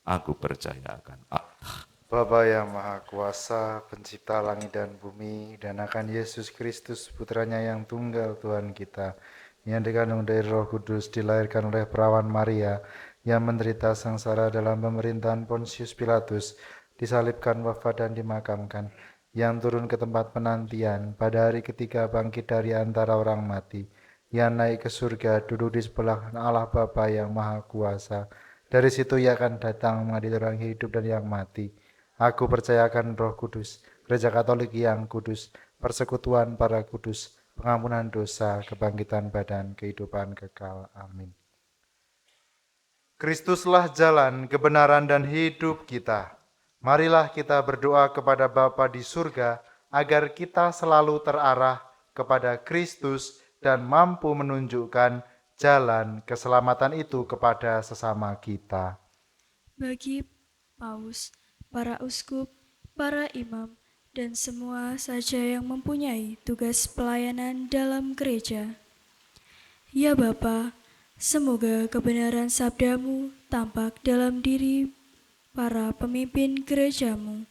F: Aku percaya akan Allah.
E: Bapa yang Maha Kuasa, pencipta langit dan bumi, dan akan Yesus Kristus, putranya yang tunggal Tuhan kita, yang dikandung dari Roh Kudus, dilahirkan oleh perawan Maria, yang menderita sengsara dalam pemerintahan Pontius Pilatus, disalibkan, wafat dan dimakamkan, yang turun ke tempat penantian, pada hari ketiga bangkit dari antara orang mati, yang naik ke surga, duduk di sebelah Allah Bapa yang Maha Kuasa. Dari situ ia akan datang mengadili orang hidup dan yang mati. Aku percayakan Roh Kudus, Gereja Katolik yang kudus, persekutuan para kudus, pengampunan dosa, kebangkitan badan, kehidupan kekal. Amin. Kristuslah jalan, kebenaran dan hidup kita. Marilah kita berdoa kepada Bapa di surga agar kita selalu terarah kepada Kristus dan mampu menunjukkan jalan keselamatan itu kepada sesama kita.
C: Bagi paus, para uskup, para imam, dan semua saja yang mempunyai tugas pelayanan dalam gereja. Ya Bapa, semoga kebenaran sabdamu tampak dalam diri para pemimpin gerejamu.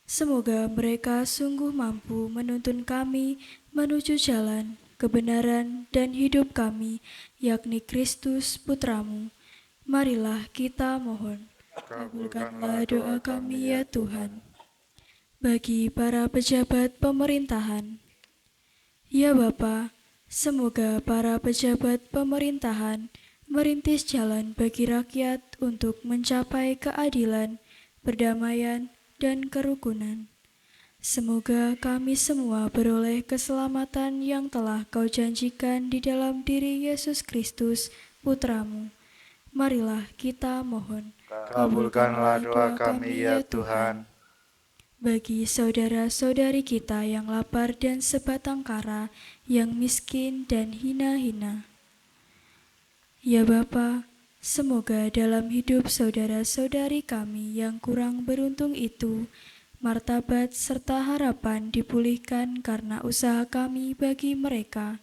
C: Semoga mereka sungguh mampu menuntun kami menuju jalan kebenaran dan hidup kami, yakni Kristus Putramu. Marilah kita mohon. Kabulkanlah doa kami ya Tuhan. Bagi para pejabat pemerintahan, ya Bapa, semoga para pejabat pemerintahan merintis jalan bagi rakyat untuk mencapai keadilan, perdamaian, dan kerukunan. Semoga kami semua beroleh keselamatan yang telah Kau janjikan di dalam diri Yesus Kristus, Putramu. Marilah kita mohon.
E: Kabulkanlah doa kami ya Tuhan.
C: Bagi saudara-saudari kita yang lapar dan sebatang kara, yang miskin dan hina-hina. Ya Bapa, semoga dalam hidup saudara-saudari kami yang kurang beruntung itu, martabat serta harapan dipulihkan karena usaha kami bagi mereka.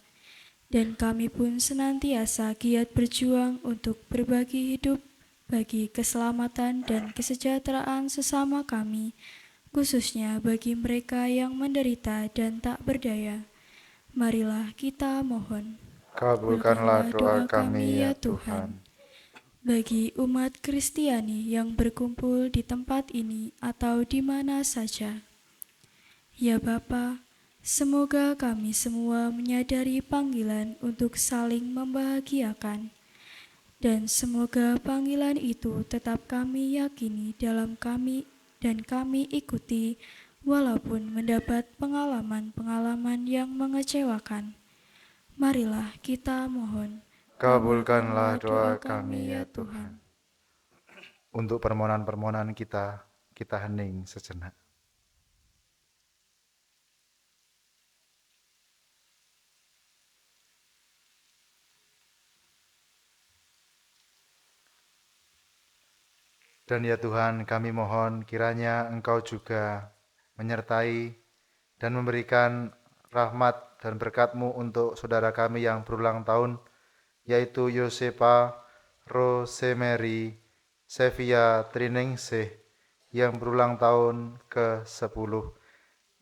C: Dan kami pun senantiasa giat berjuang untuk berbagi hidup bagi keselamatan dan kesejahteraan sesama kami, khususnya bagi mereka yang menderita dan tak berdaya. Marilah kita mohon.
E: Kabulkanlah doa kami ya Tuhan.
C: Bagi umat Kristiani yang berkumpul di tempat ini atau di mana saja, ya Bapa, semoga kami semua menyadari panggilan untuk saling membahagiakan, dan semoga panggilan itu tetap kami yakini dalam kami dan kami ikuti walaupun mendapat pengalaman-pengalaman yang mengecewakan. Marilah kita mohon.
E: Kabulkanlah doa kami ya Tuhan. Untuk permohonan-permohonan kita hening sejenak. Dan ya Tuhan, kami mohon kiranya Engkau juga menyertai dan memberikan rahmat dan berkat-Mu untuk saudara kami yang berulang tahun, yaitu Yosepa Rosemary Sevilla Triningsih yang berulang tahun ke-10.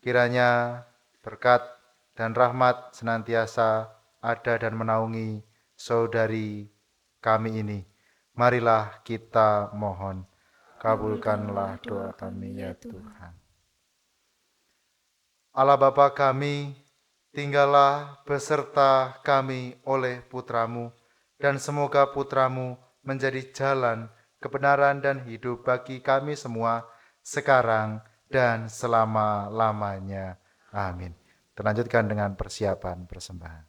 E: Kiranya berkat dan rahmat senantiasa ada dan menaungi saudari kami ini. Marilah kita mohon. Kabulkanlah doa kami ya Tuhan. Allah Bapa kami, tinggallah beserta kami oleh Putra-Mu, dan semoga Putra-Mu menjadi jalan, kebenaran dan hidup bagi kami semua, sekarang dan selama-lamanya. Amin. Terlanjutkan dengan persiapan persembahan.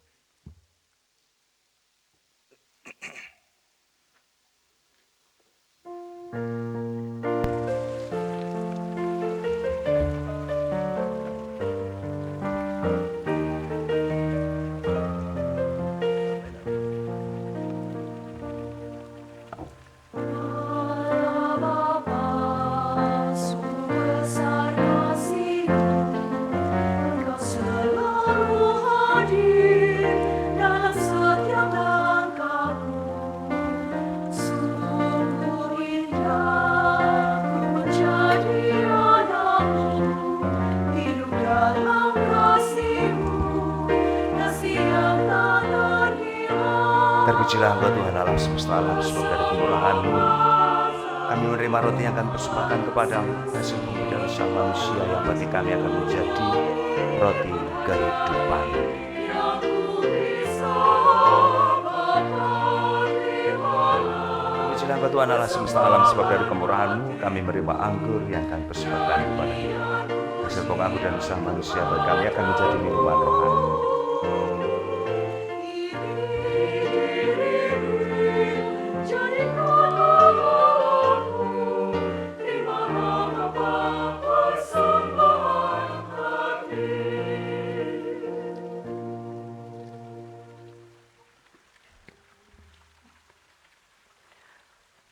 B: Terpujilah Engkau Tuhan Allah semesta alam, sebab dari kemurahan-Mu kami menerima roti yang akan persembahkan kepadamu, hasil bumi dan sang manusia yang bagi kami akan menjadi roti kehidupan. Terpujilah Engkau Tuhan Allah semesta alam, sebab dari kemurahan-Mu kami menerima anggur yang akan persembahkan kepadamu, hasil bumi anggur dan sang manusia bagi kami akan menjadi minuman rohani.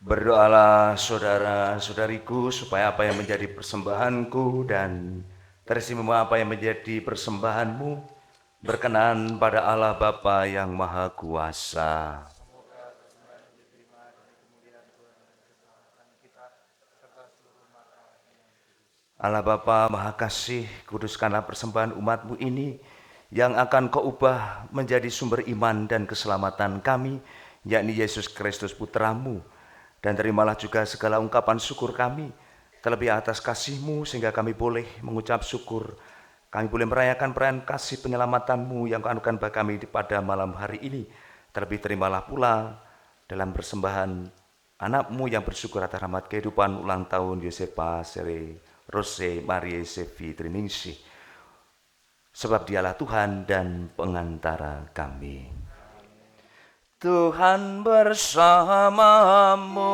B: Berdoalah saudara-saudariku supaya apa yang menjadi persembahanku dan teristimewa apa yang menjadi persembahanmu berkenan pada Allah Bapa yang Maha Kuasa. Allah Bapa Maha Kasih, kuduskanlah persembahan umat-Mu ini yang akan Kau ubah menjadi sumber iman dan keselamatan kami, yakni Yesus Kristus Putra-Mu. Dan terimalah juga segala ungkapan syukur kami, terlebih atas kasih-Mu sehingga kami boleh mengucap syukur. Kami boleh merayakan perayaan kasih penyelamatan-Mu yang Kau anugerahkan bagi kami pada malam hari ini. Terlebih terimalah pula dalam persembahan anak-Mu yang bersyukur atas rahmat kehidupan ulang tahun Yosepa Rose Marie Sevi Triningsih. Sebab Dialah Tuhan dan pengantara kami. Tuhan bersamamu.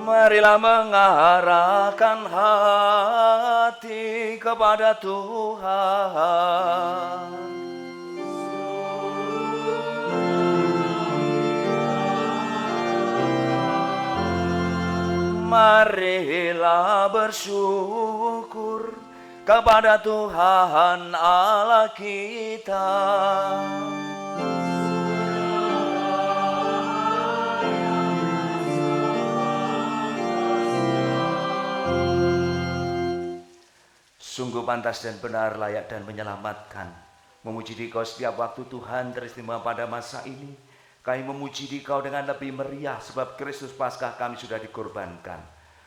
B: Marilah mengarahkan hati kepada Tuhan. Marilah bersyukur kepada Tuhan Allah kita. Sungguh pantas dan benar, layak dan menyelamatkan. Memuji Dikau setiap waktu Tuhan, teristimewa pada masa ini. Kami memuji Dikau dengan lebih meriah, sebab Kristus Paskah kami sudah dikorbankan.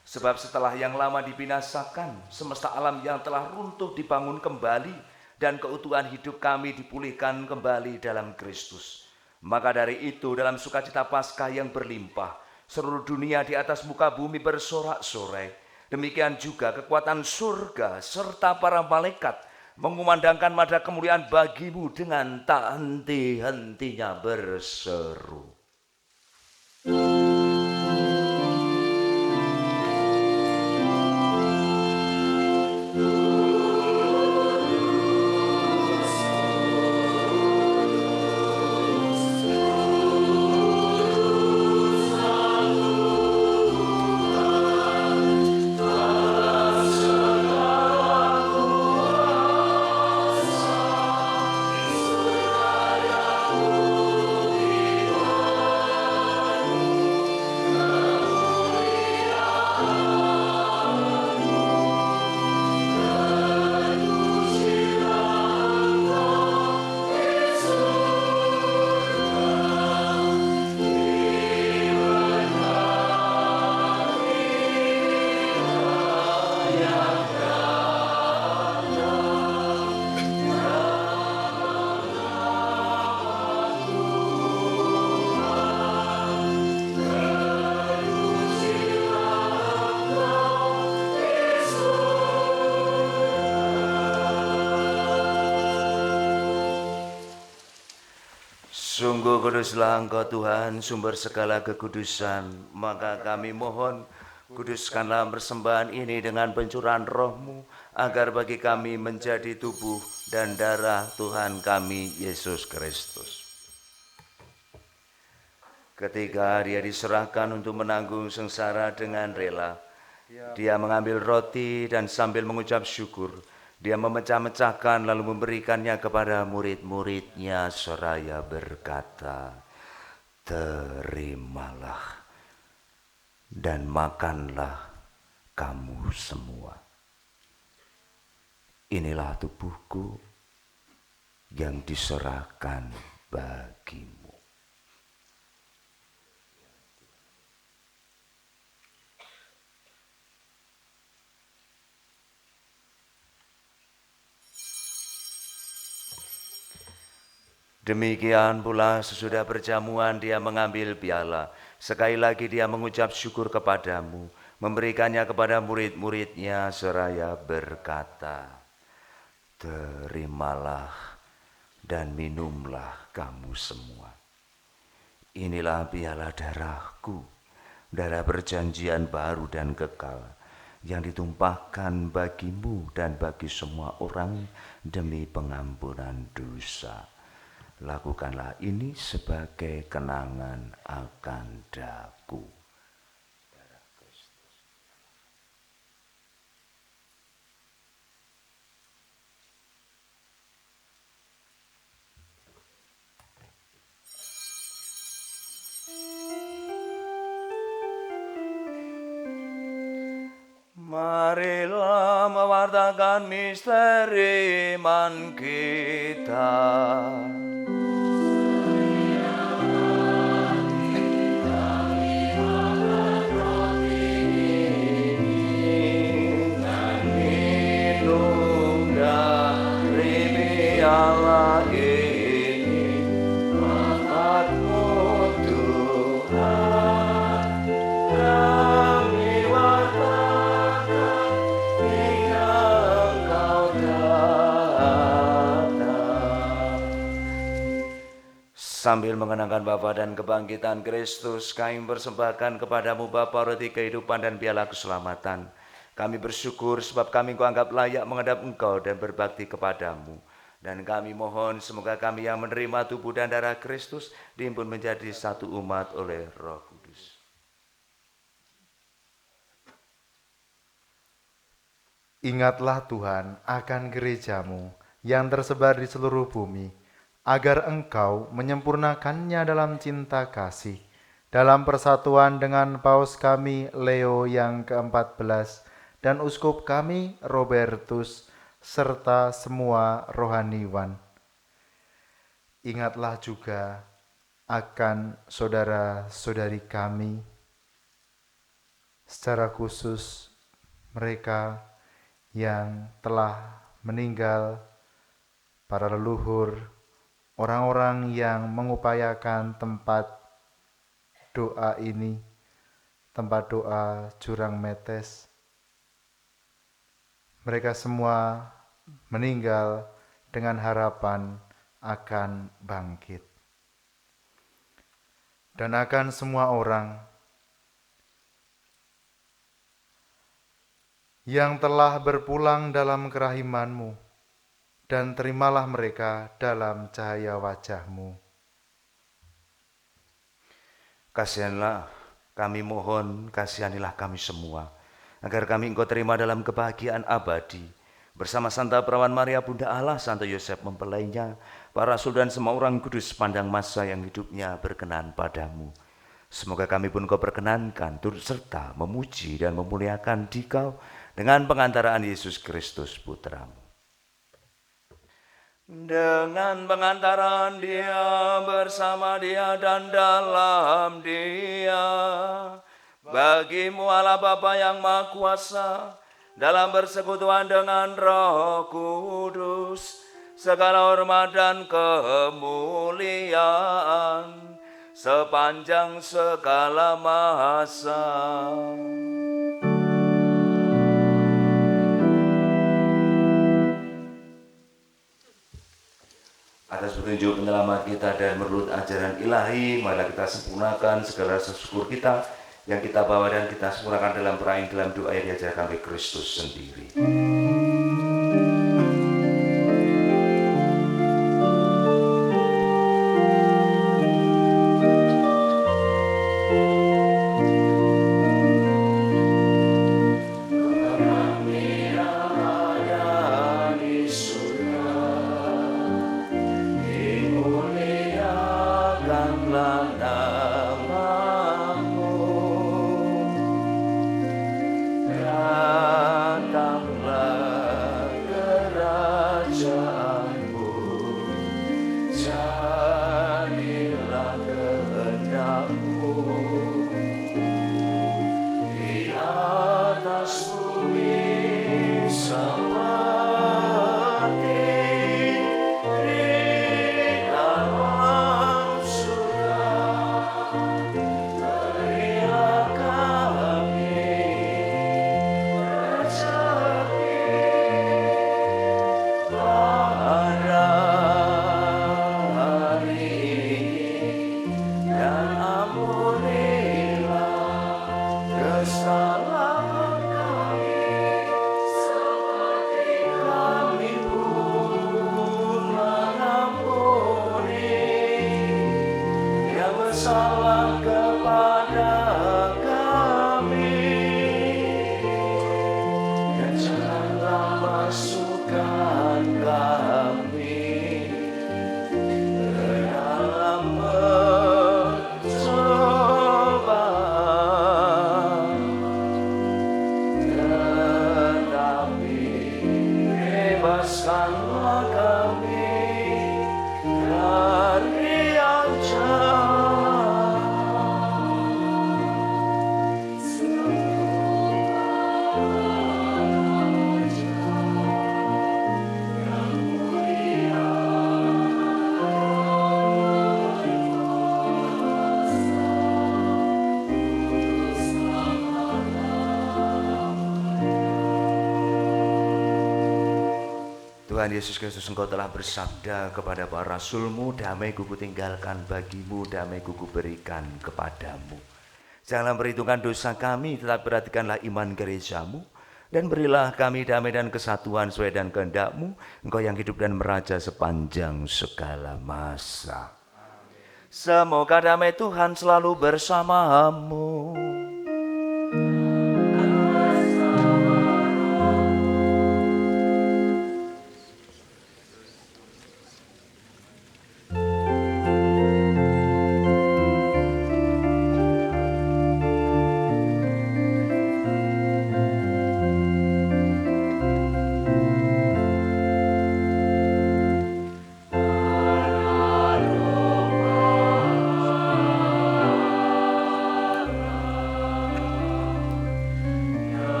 B: Sebab setelah yang lama dibinasakan, semesta alam yang telah runtuh dibangun kembali, dan keutuhan hidup kami dipulihkan kembali dalam Kristus. Maka dari itu, dalam sukacita Paskah yang berlimpah, seluruh dunia di atas muka bumi bersorak-sorai. Demikian juga kekuatan surga serta para malaikat mengumandangkan nada kemuliaan bagimu dengan tak henti-hentinya berseru. Sungguh kuduslah Engkau Tuhan, sumber segala kekudusan. Maka kami mohon, kuduskanlah persembahan ini dengan pencurahan Roh-Mu, agar bagi kami menjadi tubuh dan darah Tuhan kami, Yesus Kristus. Ketika Dia diserahkan untuk menanggung sengsara dengan rela, Dia mengambil roti dan sambil mengucap syukur, Dia memecah-mecahkan lalu memberikannya kepada murid-muridnya seraya berkata, "Terimalah dan makanlah kamu semua. Inilah tubuhku yang diserahkan bagimu." Demikian pula sesudah perjamuan Dia mengambil piala. Sekali lagi Dia mengucap syukur kepadamu, memberikannya kepada murid-muridnya seraya berkata, "Terimalah dan minumlah kamu semua. Inilah piala darahku, darah perjanjian baru dan kekal, yang ditumpahkan bagimu dan bagi semua orang demi pengampunan dosa. Lakukanlah ini sebagai kenangan akan daku." Marilah mewartakan misteri iman kita. Allah ini rahmat-Mu Tuhan, kami wartakan hingga Engkau datang. Sambil mengenangkan Bapa dan kebangkitan Kristus, kami persembahkan kepadamu Bapa roti kehidupan dan piala keselamatan. Kami bersyukur sebab kami Engkau anggap layak menghadap Engkau dan berbakti kepadamu. Dan kami mohon semoga kami yang menerima tubuh dan darah Kristus dihimpun menjadi satu umat oleh Roh Kudus.
E: Ingatlah Tuhan akan gerejamu yang tersebar di seluruh bumi, agar Engkau menyempurnakannya dalam cinta kasih, dalam persatuan dengan Paus kami Leo yang ke-14 dan Uskup kami Robertus, serta semua rohaniwan. Ingatlah juga akan saudara-saudari kami, secara khusus mereka yang telah meninggal, para leluhur, orang-orang yang mengupayakan tempat doa ini, tempat doa Jurang Metes. Mereka semua meninggal dengan harapan akan bangkit. Dan akan semua orang yang telah berpulang dalam kerahiman-Mu, dan terimalah mereka dalam cahaya wajah-Mu.
B: Kasihanlah kami, mohon kasihanilah kami semua, agar kami Engkau terima dalam kebahagiaan abadi, bersama Santa Perawan Maria Bunda Allah, Santo Yosef mempelainya, para rasul dan semua orang kudus sepanjang masa yang hidupnya berkenan padamu. Semoga kami pun Kau perkenankan turut serta memuji dan memuliakan Dikau dengan pengantaraan Yesus Kristus Putramu. Dengan pengantaran Dia, bersama Dia dan dalam Dia, bagi-Mu Allah Bapa yang Maha Kuasa, dalam persekutuan dengan Roh Kudus, segala hormat dan kemuliaan sepanjang segala masa. Atas petunjuk penyelamat kita dan menurut ajaran ilahi, marilah kita sempurnakan segala rasa syukur kita yang kita bawa dan kita sempurnakan dalam perayaan dalam doa yang diajarkan oleh Kristus sendiri. Tuhan Yesus Kristus, Engkau telah bersabda kepada para rasul-Mu, damai Ku tinggalkan bagimu, damai Ku berikan kepadamu. Janganlah perhitungkan dosa kami, tetapi perhatikanlah iman gereja-Mu, dan berilah kami damai dan kesatuan sesuai dengan kehendak-Mu, Engkau yang hidup dan meraja sepanjang segala masa. Semoga damai Tuhan selalu bersamamu.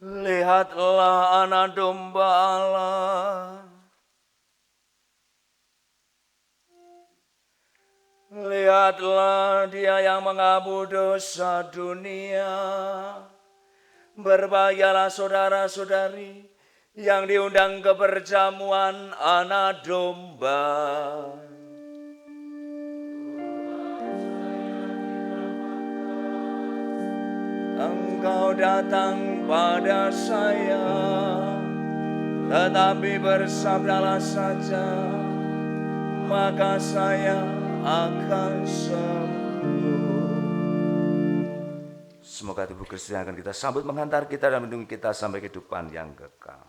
B: Lihatlah anak domba Allah. Lihatlah dia yang menghapus dosa dunia. Berbahagialah saudara-saudari yang diundang ke perjamuan anak domba. Engkau datang pada saya, tetapi bersabdalah saja, maka saya akan sembuh. Semoga tubuh Kristus yang akan kita sambut menghantar kita dan melindungi kita sampai kehidupan yang kekal.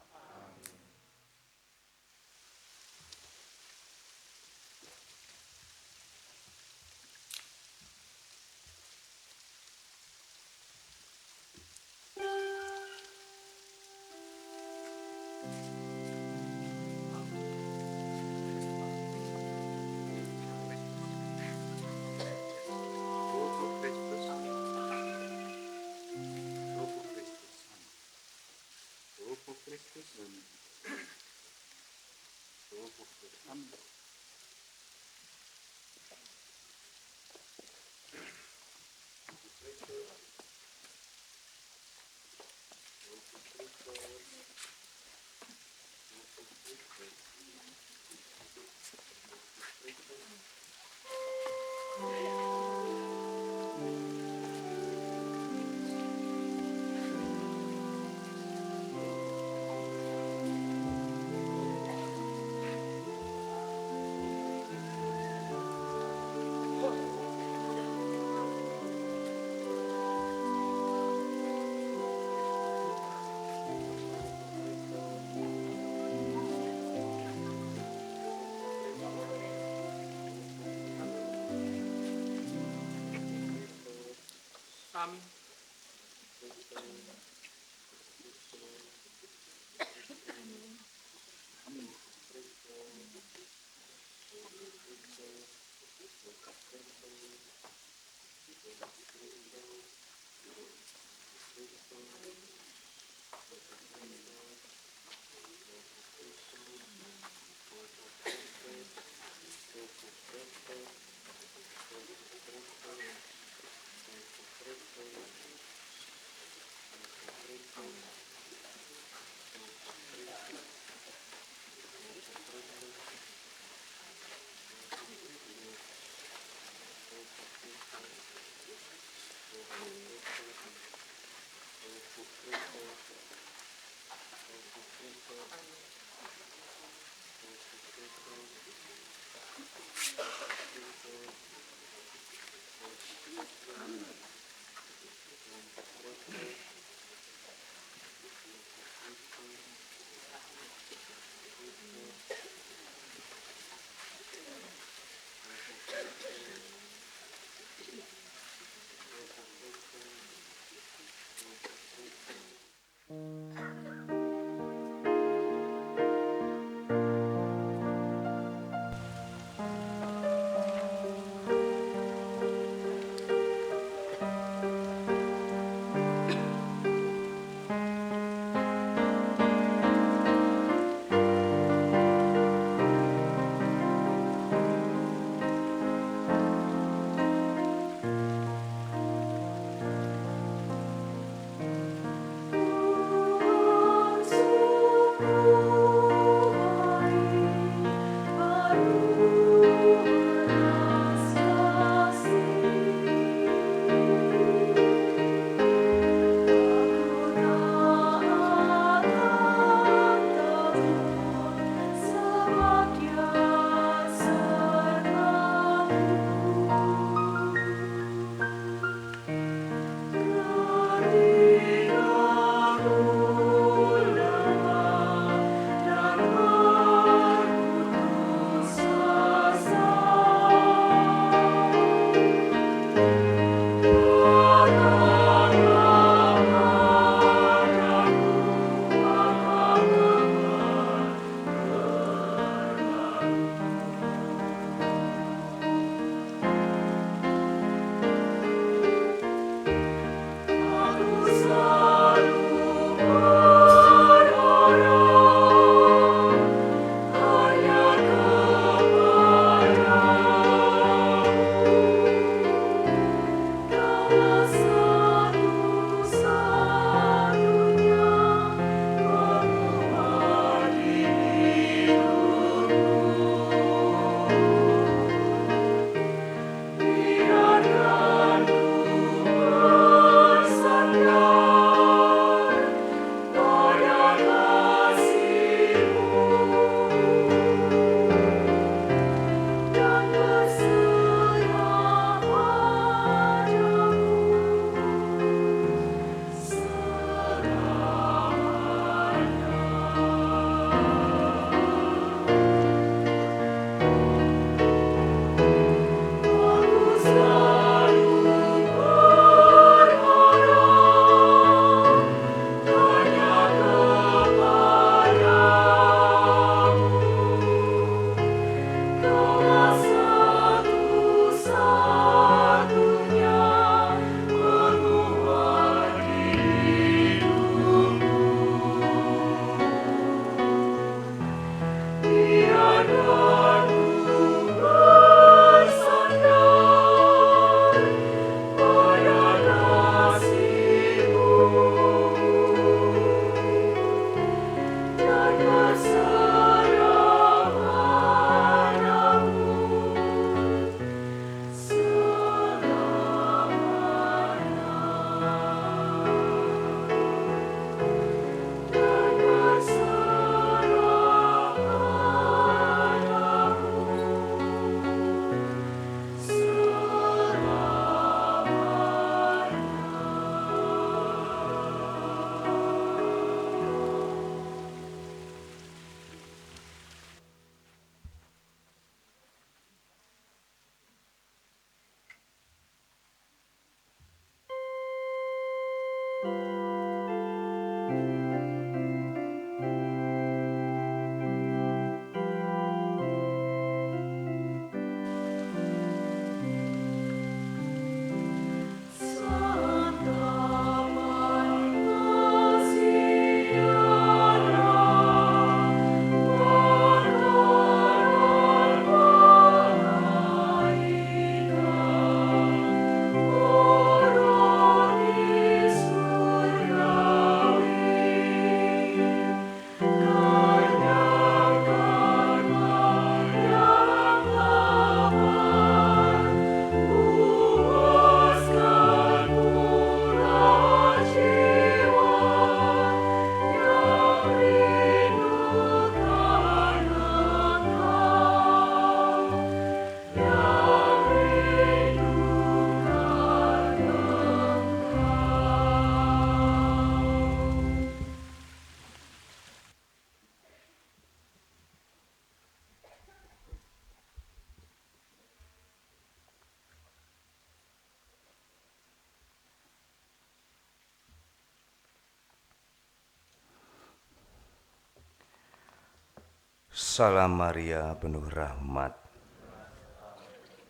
B: Salam Maria, penuh rahmat.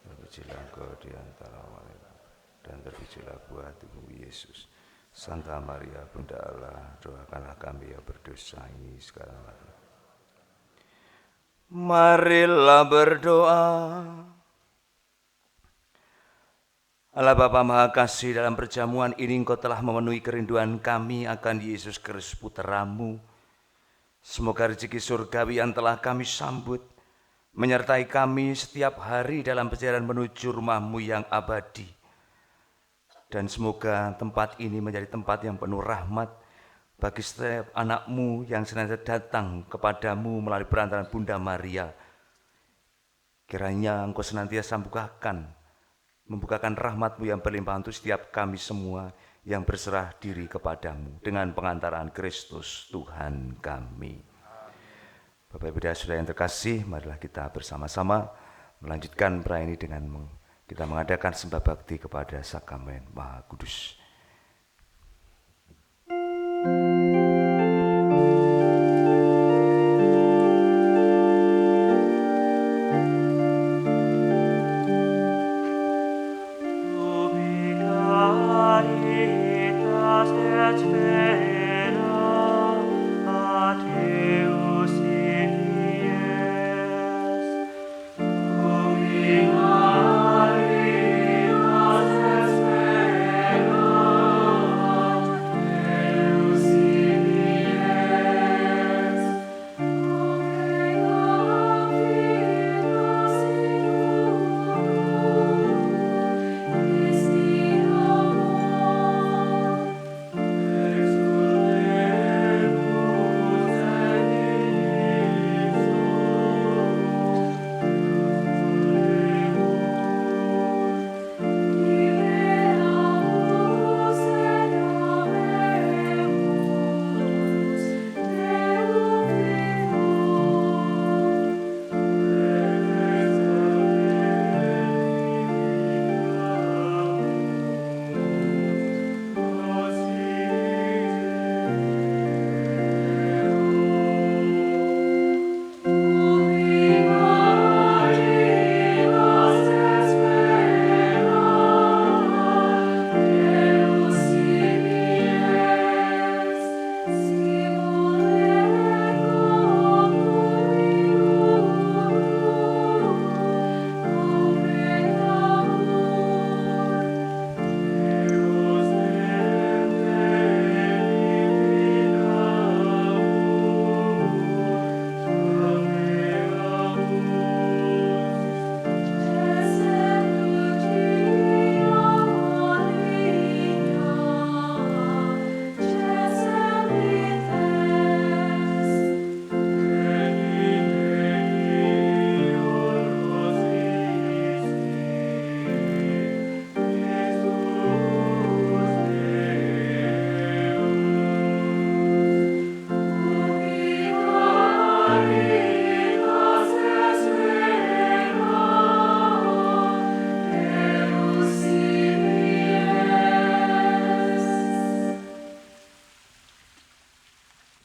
B: Terpujilah Engkau di antara wanita, dan terpujilah buah tubuh Yesus. Santa Maria, Bunda Allah, doakanlah kami yang berdosa ini sekarang. Marilah berdoa. Allah Bapa Maha Kasih, dalam perjamuan ini Engkau telah memenuhi kerinduan kami akan Yesus Kristus Putra-Mu. Semoga rezeki surgawi yang telah kami sambut menyertai kami setiap hari dalam perjalanan menuju rumah-Mu yang abadi. Dan semoga tempat ini menjadi tempat yang penuh rahmat bagi setiap anak-Mu yang senantiasa datang kepadamu melalui perantaraan Bunda Maria. Kiranya Engkau senantiasa membukakan rahmat-Mu yang berlimpah untuk setiap kami semua yang berserah diri kepadamu dengan pengantaran Kristus Tuhan kami. Bapak Ibu dan Saudara yang terkasih, marilah kita bersama-sama melanjutkan perayaan ini dengan kita mengadakan sembah bakti kepada Sakramen Maha Kudus.
D: Amen.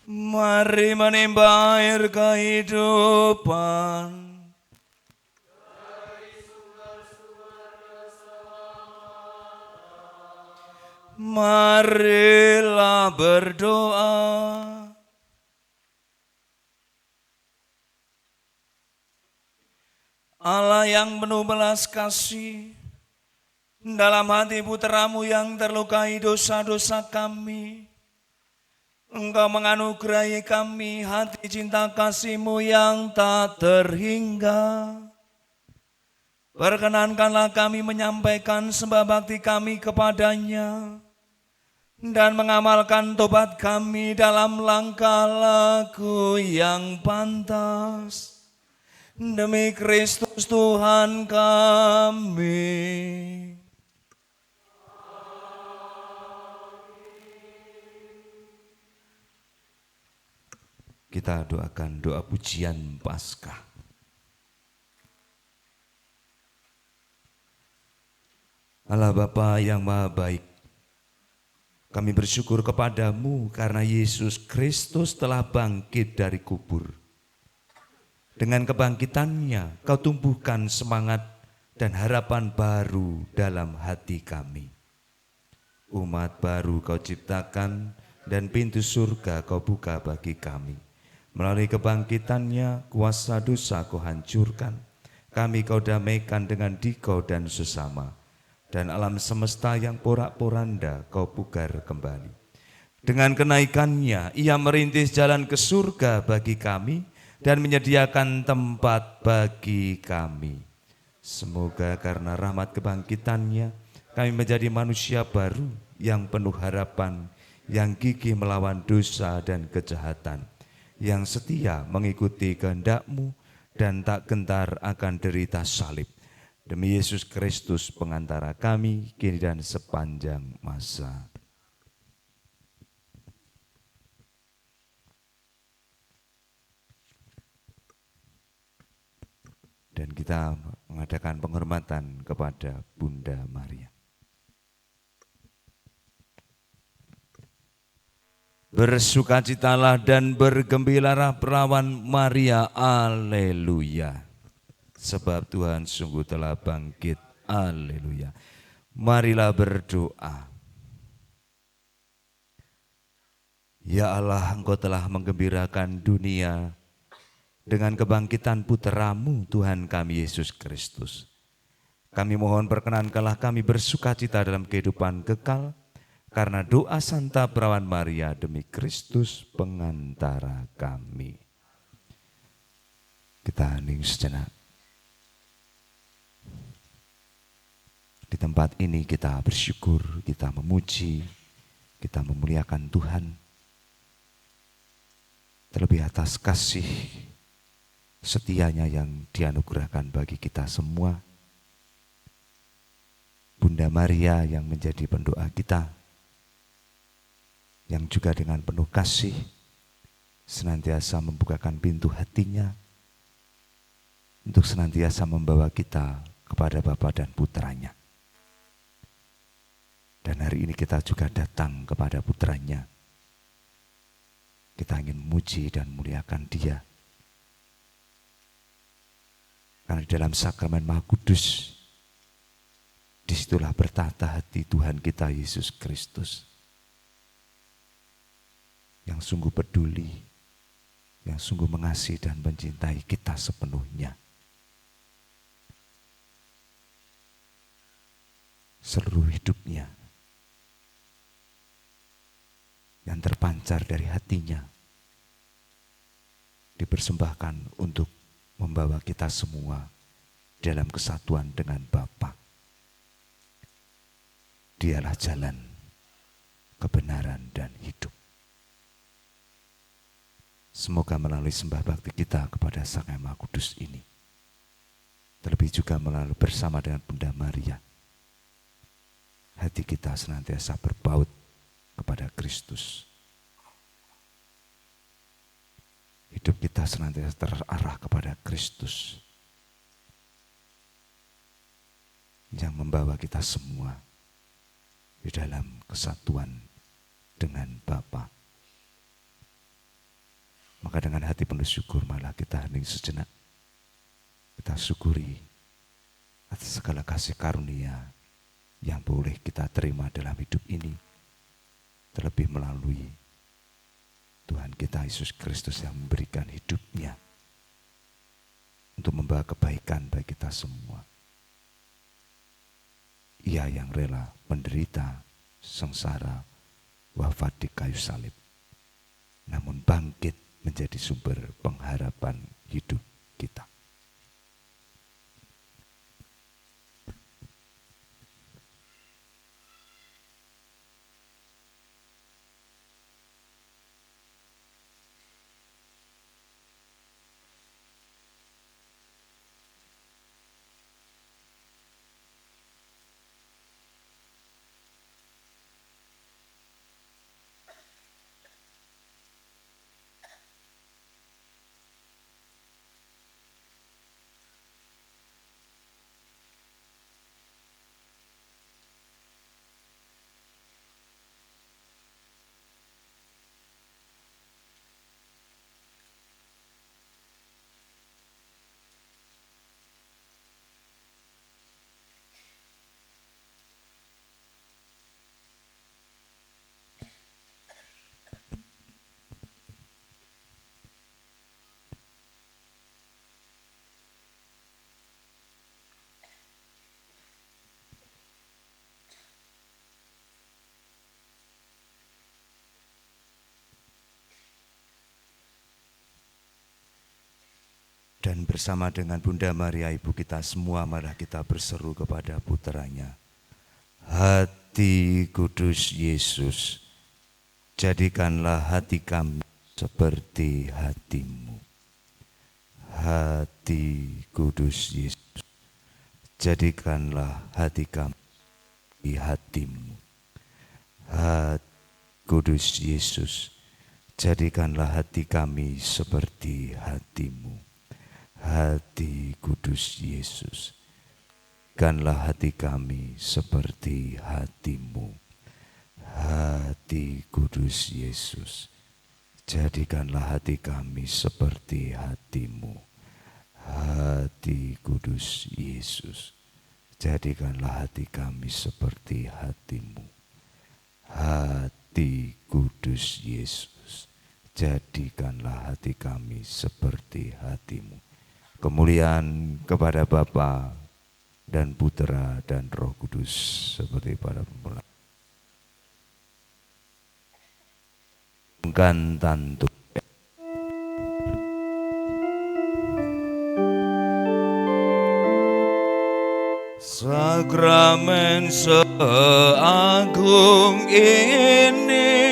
F: Mari menimba air kehidupan. Marilah berdoa. Allah yang penuh belas kasih, dalam hati putra-Mu yang terlukai dosa-dosa kami, Engkau menganugerahi kami hati cinta kasih-Mu yang tak terhingga. Perkenankanlah kami menyampaikan sembah bakti kami kepadanya dan mengamalkan tobat kami dalam langkah laku yang pantas. Demi Kristus Tuhan kami. Kita doakan doa pujian Paskah. Allah Bapa yang Maha Baik, kami bersyukur kepadamu karena Yesus Kristus telah bangkit dari kubur. Dengan kebangkitannya, kau tumbuhkan semangat dan harapan baru dalam hati kami. Umat baru kau ciptakan dan pintu surga kau buka bagi kami. Melalui kebangkitannya, kuasa dosa kau hancurkan. Kami kau damaikan dengan dikau dan sesama. Dan alam semesta yang porak-poranda kau pugar kembali. Dengan kenaikannya, ia merintis jalan ke surga bagi kami dan menyediakan tempat bagi kami. Semoga karena rahmat kebangkitannya, kami menjadi manusia baru yang penuh harapan, yang gigih melawan dosa dan kejahatan, yang setia mengikuti kehendak-Mu dan tak gentar akan derita salib. Demi Yesus Kristus pengantara kami kini dan sepanjang masa. Dan kita mengadakan penghormatan kepada Bunda Maria. Bersukacitalah dan bergembiralah perawan Maria, haleluya. Sebab Tuhan sungguh telah bangkit, haleluya. Marilah berdoa. Ya Allah, Engkau telah menggembirakan dunia dengan kebangkitan putra-Mu Tuhan kami Yesus Kristus. Kami mohon perkenankanlah kami bersukacita dalam kehidupan kekal karena doa Santa Perawan Maria demi Kristus pengantara kami. Kita hening sejenak. Di tempat ini kita bersyukur, kita memuji, kita memuliakan Tuhan. Terlebih atas kasih setianya yang dianugerahkan bagi kita semua. Bunda Maria yang menjadi pendoa kita, yang juga dengan penuh kasih senantiasa membukakan pintu hatinya untuk senantiasa membawa kita kepada Bapa dan Putranya. Dan hari ini kita juga datang kepada putranya. Kita ingin memuji dan muliakan dia. Karena di dalam sakramen Maha Kudus, disitulah bertata hati Tuhan kita Yesus Kristus. Yang sungguh peduli, yang sungguh mengasihi dan mencintai kita sepenuhnya. Seluruh hidupnya yang terpancar dari hatinya dipersembahkan untuk membawa kita semua dalam kesatuan dengan Bapa. Dialah jalan, kebenaran dan hidup. Semoga melalui sembah bakti kita kepada Sang Yang Maha Kudus ini, terlebih juga melalui bersama dengan Bunda Maria, hati kita senantiasa berpaut kepada Kristus. Hidup kita senantiasa terarah kepada Kristus yang membawa kita semua di dalam kesatuan dengan Bapa. Maka dengan hati penuh syukur malah kita hening sejenak. Kita syukuri atas segala kasih karunia yang boleh kita terima dalam hidup ini. Terlebih melalui Tuhan kita Yesus Kristus yang memberikan hidupnya untuk membawa kebaikan bagi kita semua. Ia yang rela menderita, sengsara, wafat di kayu salib, namun bangkit menjadi sumber pengharapan hidup kita. Dan bersama dengan Bunda Maria Ibu kita semua, marilah kita berseru kepada putranya. Hati kudus Yesus, jadikanlah hati kami seperti hatimu. Hati kudus Yesus, jadikanlah hati kami seperti hatimu. Hati kudus Yesus, jadikanlah hati kami seperti hatimu. Hati kudus Yesus, jadikanlah hati kami seperti hatimu. Hati kudus Yesus, jadikanlah hati kami seperti hatimu. Hati kudus Yesus, jadikanlah hati kami seperti hatimu. Hati kudus Yesus, jadikanlah hati kami seperti hatimu. Kemuliaan kepada Bapa dan Putra dan Roh Kudus seperti pada permulaan. Tantu. Sakramen seagung ini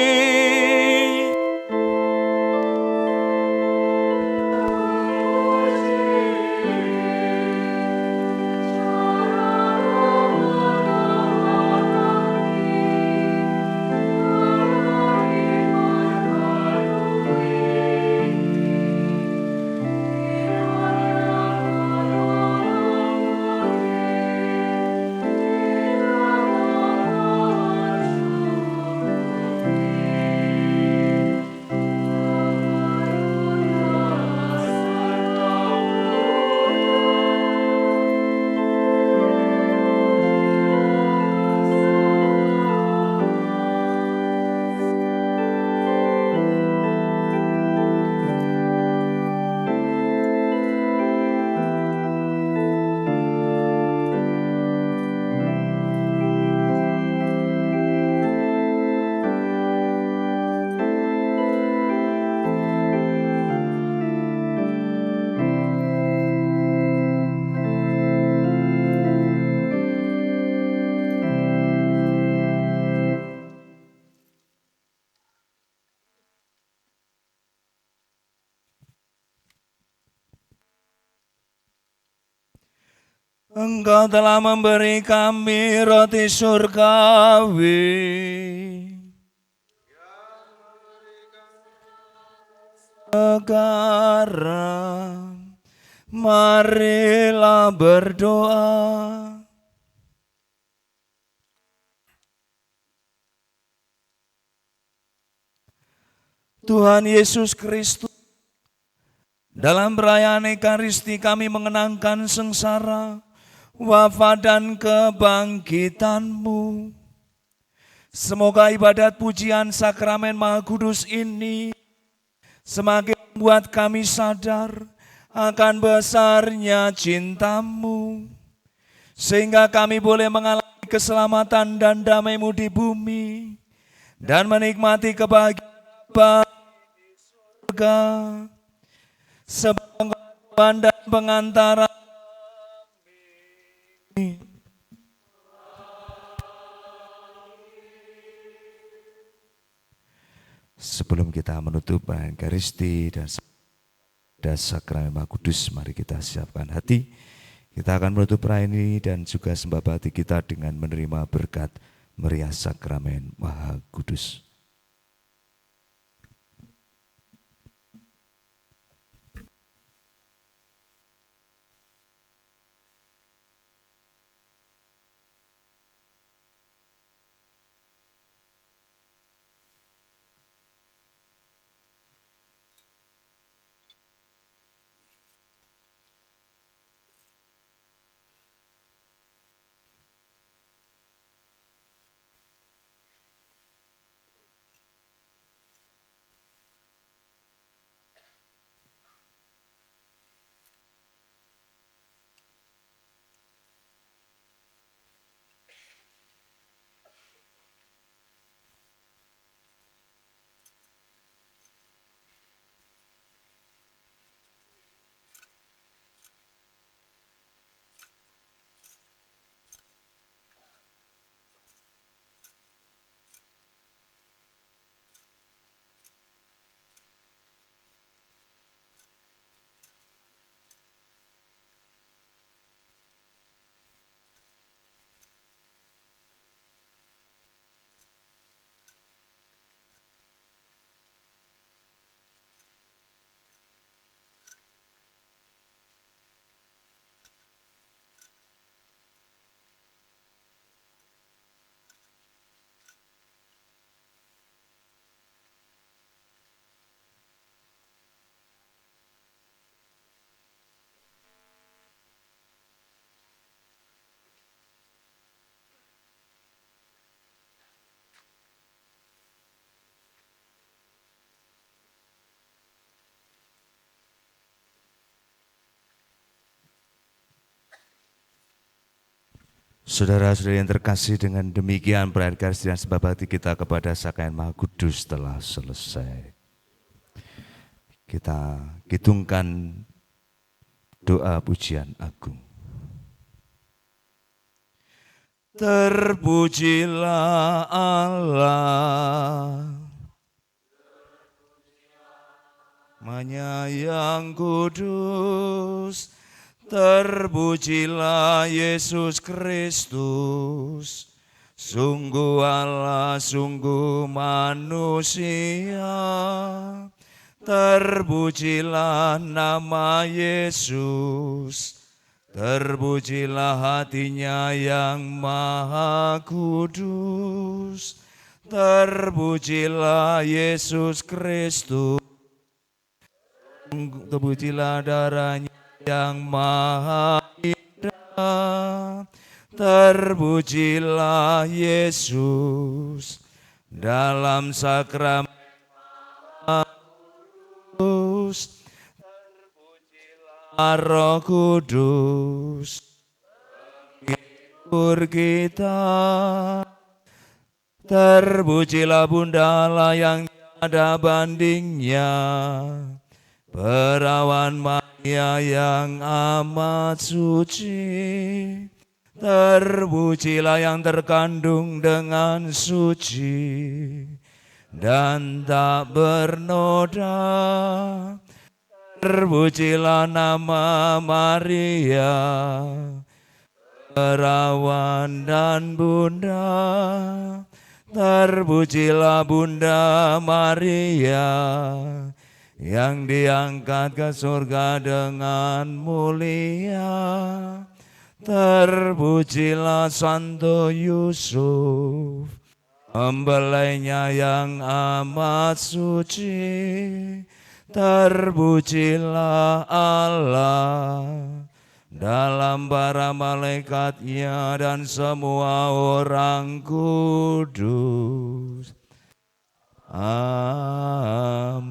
F: Engkau telah memberi kami roti surgawi. Sekarang marilah berdoa. Tuhan Yesus Kristus, Dalam perayaan Ekaristi kami mengenangkan sengsara, wafat dan kebangkitan-Mu. Semoga ibadat pujian sakramen Maha Kudus ini semakin membuat kami sadar akan besarnya cinta-Mu, sehingga kami boleh mengalami keselamatan dan damai-Mu di bumi, dan menikmati kebahagiaan di surga, sebagai pengorban dan pengantara. Sebelum kita menutup perayaan Ekaristi dan sakramen Maha Kudus, mari kita siapkan hati. Kita akan menutup perayaan ini dan juga sembah hati kita dengan menerima berkat meriah sakramen Maha Kudus. Saudara-saudari yang terkasih, dengan demikian perayaan Ekaristi dan sembah bakti kita kepada sakramen Maha Kudus telah selesai. Kita hitungkan doa pujian agung. Terpujilah Allah, Menyayang kudus. Terpujilah Yesus Kristus, sungguh Allah, sungguh manusia. Terpujilah nama Yesus, terpujilah hatinya yang maha kudus. Terpujilah Yesus Kristus, terpujilah darahnya yang maha indah. Terpujilah Yesus dalam sakramen Kudus. Terpujilah Roh Kudus menghibur kita. Terpujilah Bunda Allah yang tiada bandingnya, Perawan Maria yang amat suci. Terpujilah yang terkandung dengan suci dan tak bernoda. Terpujilah nama Maria, Perawan dan Bunda. Terpujilah Bunda Maria yang diangkat ke surga dengan mulia. Terpujilah Santo Yusuf, mempelainya yang amat suci. Terpujilah Allah dalam para malaikatnya dan semua orang kudus. Amin.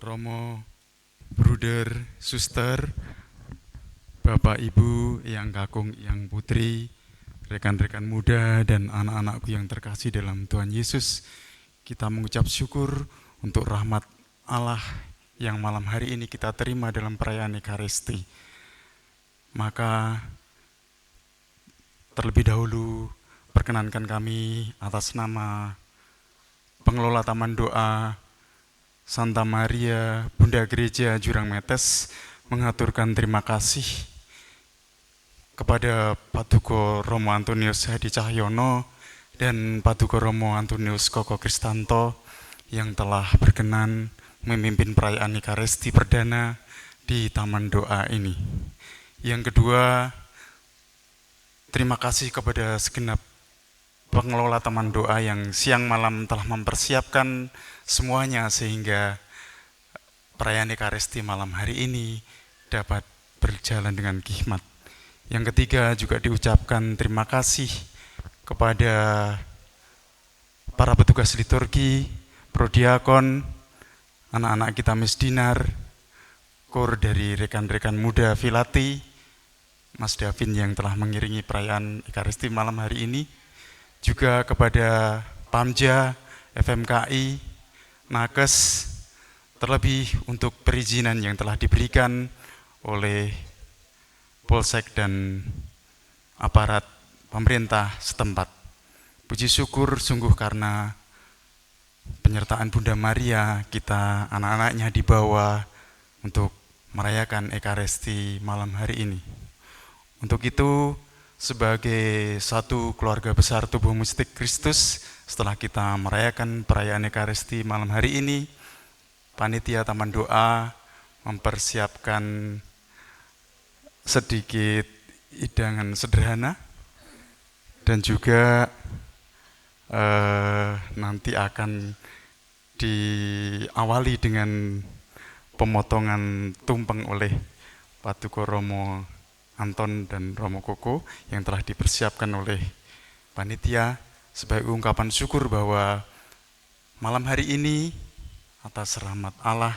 A: Romo, Bruder, Suster, Bapak Ibu, Yang Kakung, Yang Putri, rekan-rekan muda dan anak-anakku yang terkasih dalam Tuhan Yesus, kita mengucap syukur untuk rahmat Allah yang malam hari ini kita terima dalam perayaan Ekaristi. Maka terlebih dahulu perkenankan kami atas nama pengelola Taman Doa Santa Maria Bunda Gereja Jurang Metes mengaturkan terima kasih kepada Paduka Romo Antonius Hadi Cahyono dan Paduka Romo Antonius Koko Kristanto yang telah berkenan memimpin perayaan Ekaristi perdana di Taman Doa ini. Yang kedua, terima kasih kepada segenap pengelola Taman Doa yang siang malam telah mempersiapkan semuanya sehingga perayaan Ekaristi malam hari ini dapat berjalan dengan hikmat. Yang ketiga juga diucapkan terima kasih kepada para petugas liturgi, prodiakon, anak-anak kita Misdinar, kor dari rekan-rekan muda Filati, Mas Davin yang telah mengiringi perayaan Ekaristi malam hari ini, juga kepada Pamja, FMKI, Nakes, terlebih untuk perizinan yang telah diberikan oleh Polsek dan aparat pemerintah setempat. Puji syukur sungguh karena penyertaan Bunda Maria, kita anak-anaknya dibawa untuk merayakan Ekaristi malam hari ini. Untuk itu, sebagai satu keluarga besar tubuh mistik Kristus, setelah kita merayakan perayaan Ekaristi malam hari ini, panitia Taman Doa mempersiapkan sedikit hidangan sederhana dan juga nanti akan diawali dengan pemotongan tumpeng oleh Paduka Romo Anton dan Romo Koko yang telah dipersiapkan oleh panitia sebagai ungkapan syukur bahwa malam hari ini atas rahmat Allah,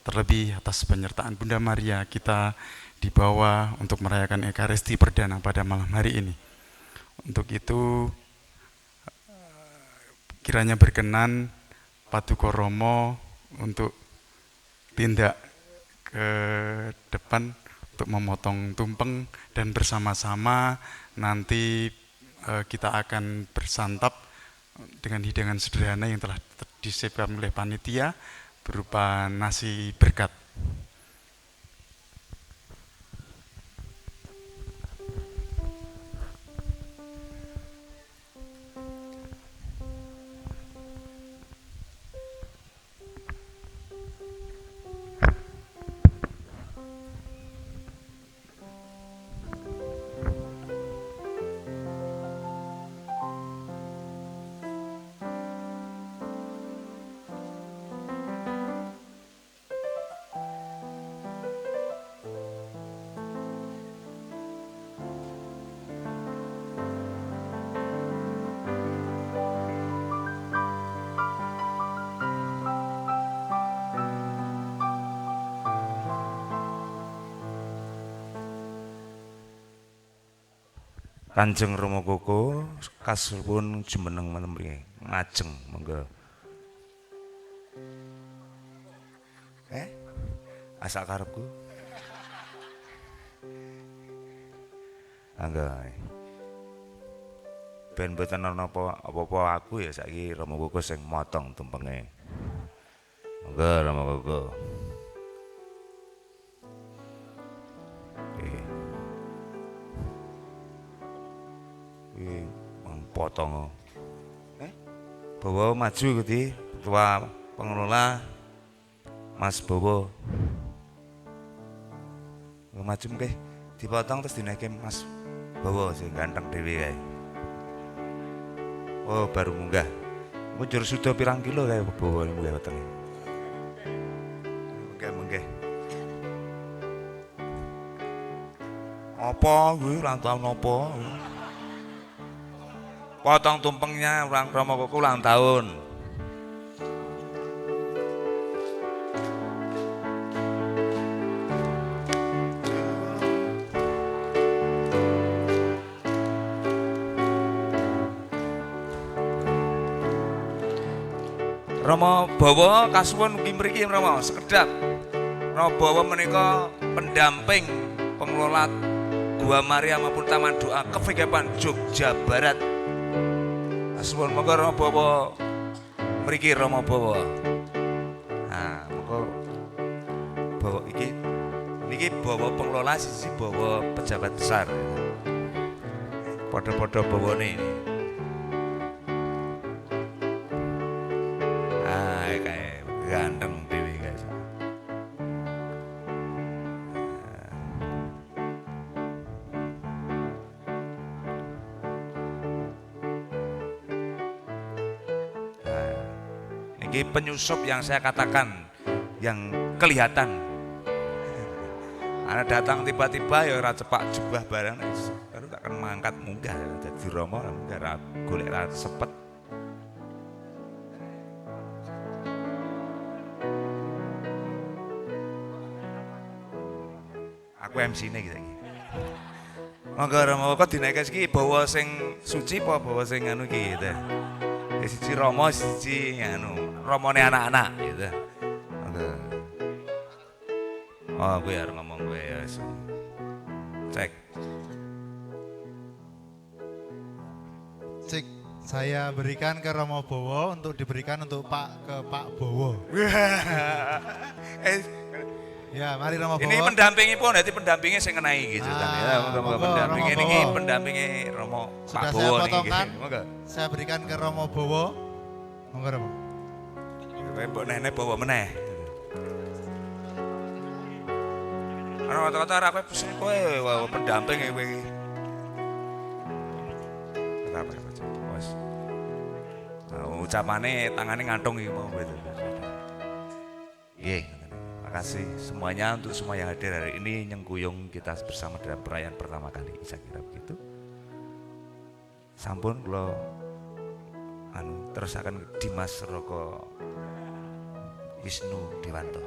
A: terlebih atas penyertaan Bunda Maria, kita dibawa untuk merayakan Ekaristi Perdana pada malam hari ini. Untuk itu kiranya berkenan Paduka Romo untuk tindak ke depan untuk memotong tumpeng dan bersama-sama nanti kita akan bersantap dengan hidangan sederhana yang telah disiapkan oleh panitia berupa nasi berkat.
F: Kanjeng Romo Koko kasulpun jumeneng menemri ngajeng monggo. Asa karepku. Angga. Ben mboten ana apa-apa aku ya saiki Romo Koko sing motong tumpenge. Monggo Romo Koko. Potong. Bawa maju Gusti, Ketua Pengelola Mas Bowo. Maju nggih, dipotong terus dinaike Mas Bowo sing ganteng dhewe kae. Oh, baru munggah. Munjur sudah pirang kilo kae Bowo munggah wetenge. Munggah. Apa kuwi ulang tahun apa? Potong tumpengnya orang Romo Koko ulang tahun. Romo Bowo kasuwun ugi mriki Romo sekedap. Romo Bowo menika pendamping pengelola Gua Maria maupun Taman Doa Kevikepan Jogja Barat. Kasuwun monggo Romo Bowo mriki Romo Bowo. Nah, monggo Bowo iki Bowo pengelola sisi Bowo pejabat besar. Padha-padha bawone ini. Kayak ganteng dhewe guys. Ini penyusup yang saya katakan, yang kelihatan. Anak datang tiba-tiba ya ora cepak jubah barang, baru tak akan mangkat munggah. Jadi Romo munggah golek ra sepet. Aku MC-ne gitu. Monggo Romo kok dinaike iki bawa sing suci apa bawa sing anu iki gitu. Siji Romo, siji anu, Romone anak-anak gitu. Monggo. Oh, gue harus ngomong gue ya. Cek.
E: Cek, saya berikan ke Romo Bowo untuk diberikan untuk Pak Bowo. Ya, mari Romo Bowo.
F: Ini pendampingi pun, nanti pendampingnya saya kenai gitu kan ya. Monggo pendampingi ini pendampingi Romo Pak Bowo nih.
E: Sudah saya potongkan.
F: Monggo.
E: Saya berikan ke Romo Bowo. Monggo Romo.
F: Mbok nenek bawa meneh. Ana kata-kata ra kowe pesen kowe pendamping kowe iki. Apa wis. ucapane tangannya ngantung iki mau gitu. Nggih, makasih semuanya untuk semua yang hadir hari ini nyengkuyung kita bersama dalam perayaan pertama kali, saya kira begitu. Sampun kula terus akan Dimas Roko Wisnu Dewanto.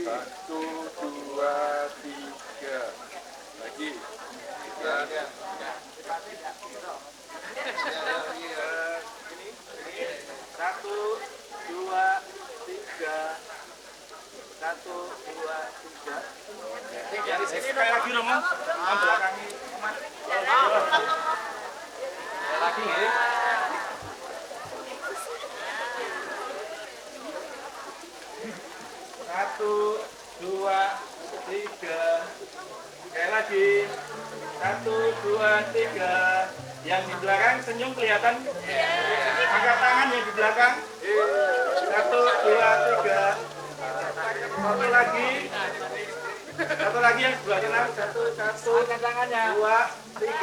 D: Satu, dua, tiga. Lagi. Satu, dua, tiga. Satu, dua, tiga. Dari sini lagi Romo. Belakangi. Lagi ya. Satu, dua, tiga. Sekali lagi. Satu, dua, tiga. Yang di belakang senyum kelihatan? Angkat tangan yang di belakang. Satu, dua, tiga. Satu lagi. Satu lagi yang sebelah kanan. Satu, dua, tiga.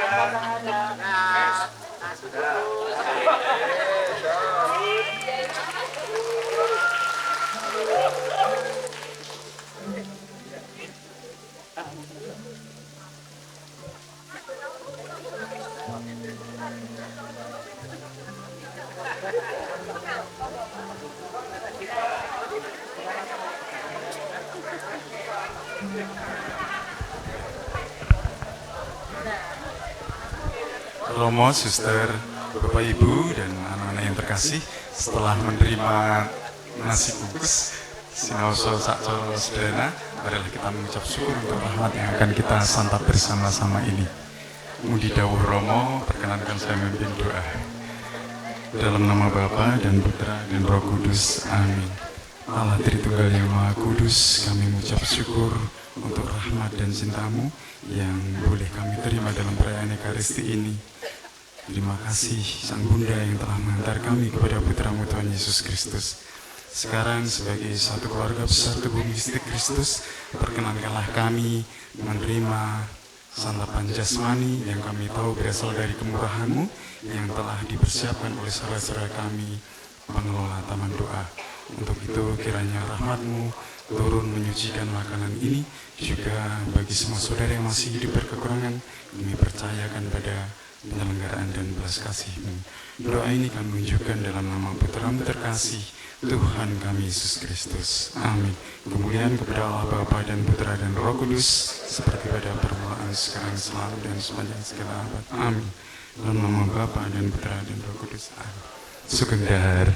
A: Romo, suster, Bapak Ibu, dan anak-anak yang terkasih, setelah menerima nasi bungkus Sinaoso Sakcoro Sedana, marilah kita mengucap syukur untuk rahmat yang akan kita santap bersama-sama ini. Mudi dawuh Romo, perkenankan saya memimpin doa. Dalam nama Bapa dan Putra dan Roh Kudus, amin. Allah Tritunggal yang Maha Kudus, kami mengucap syukur untuk rahmat dan cinta-Mu yang boleh kami terima dalam perayaan Ekaristi ini. Terima kasih Sang Bunda yang telah mengantar kami kepada Putra-Mu Tuhan Yesus Kristus. Sekarang sebagai satu keluarga besar tubuh mistik Kristus, perkenankanlah kami menerima santapan jasmani yang kami tahu berasal dari kemurahan-Mu yang telah dipersiapkan oleh saudara-saudara kami, pengelola Taman Doa. Untuk itu kiranya rahmat-Mu turun menyucikan makanan ini, juga bagi semua saudara yang masih hidup berkekurangan, kami percayakan pada penyelenggaraan dan belas kasih-Mu. Doa ini kami unjukkan dalam nama Putra-Mu terkasih, Tuhan kami Yesus Kristus. Amin. Kemuliaan kepada Allah Bapa dan Putra dan Roh Kudus, seperti pada permulaan, sekarang, selalu, dan sepanjang segala abad. Amin. Dalam nama Bapa dan Putra dan Roh Kudus. Amin. Sugeng Dahar.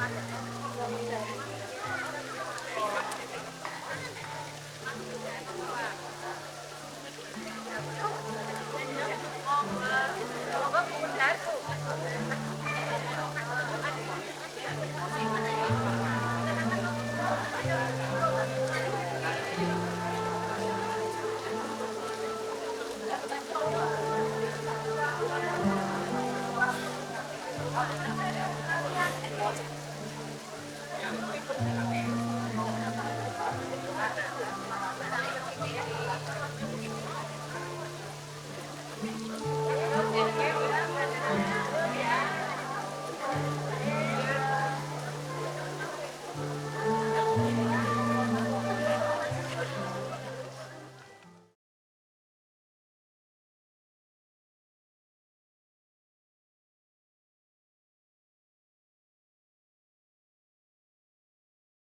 G: Thank you.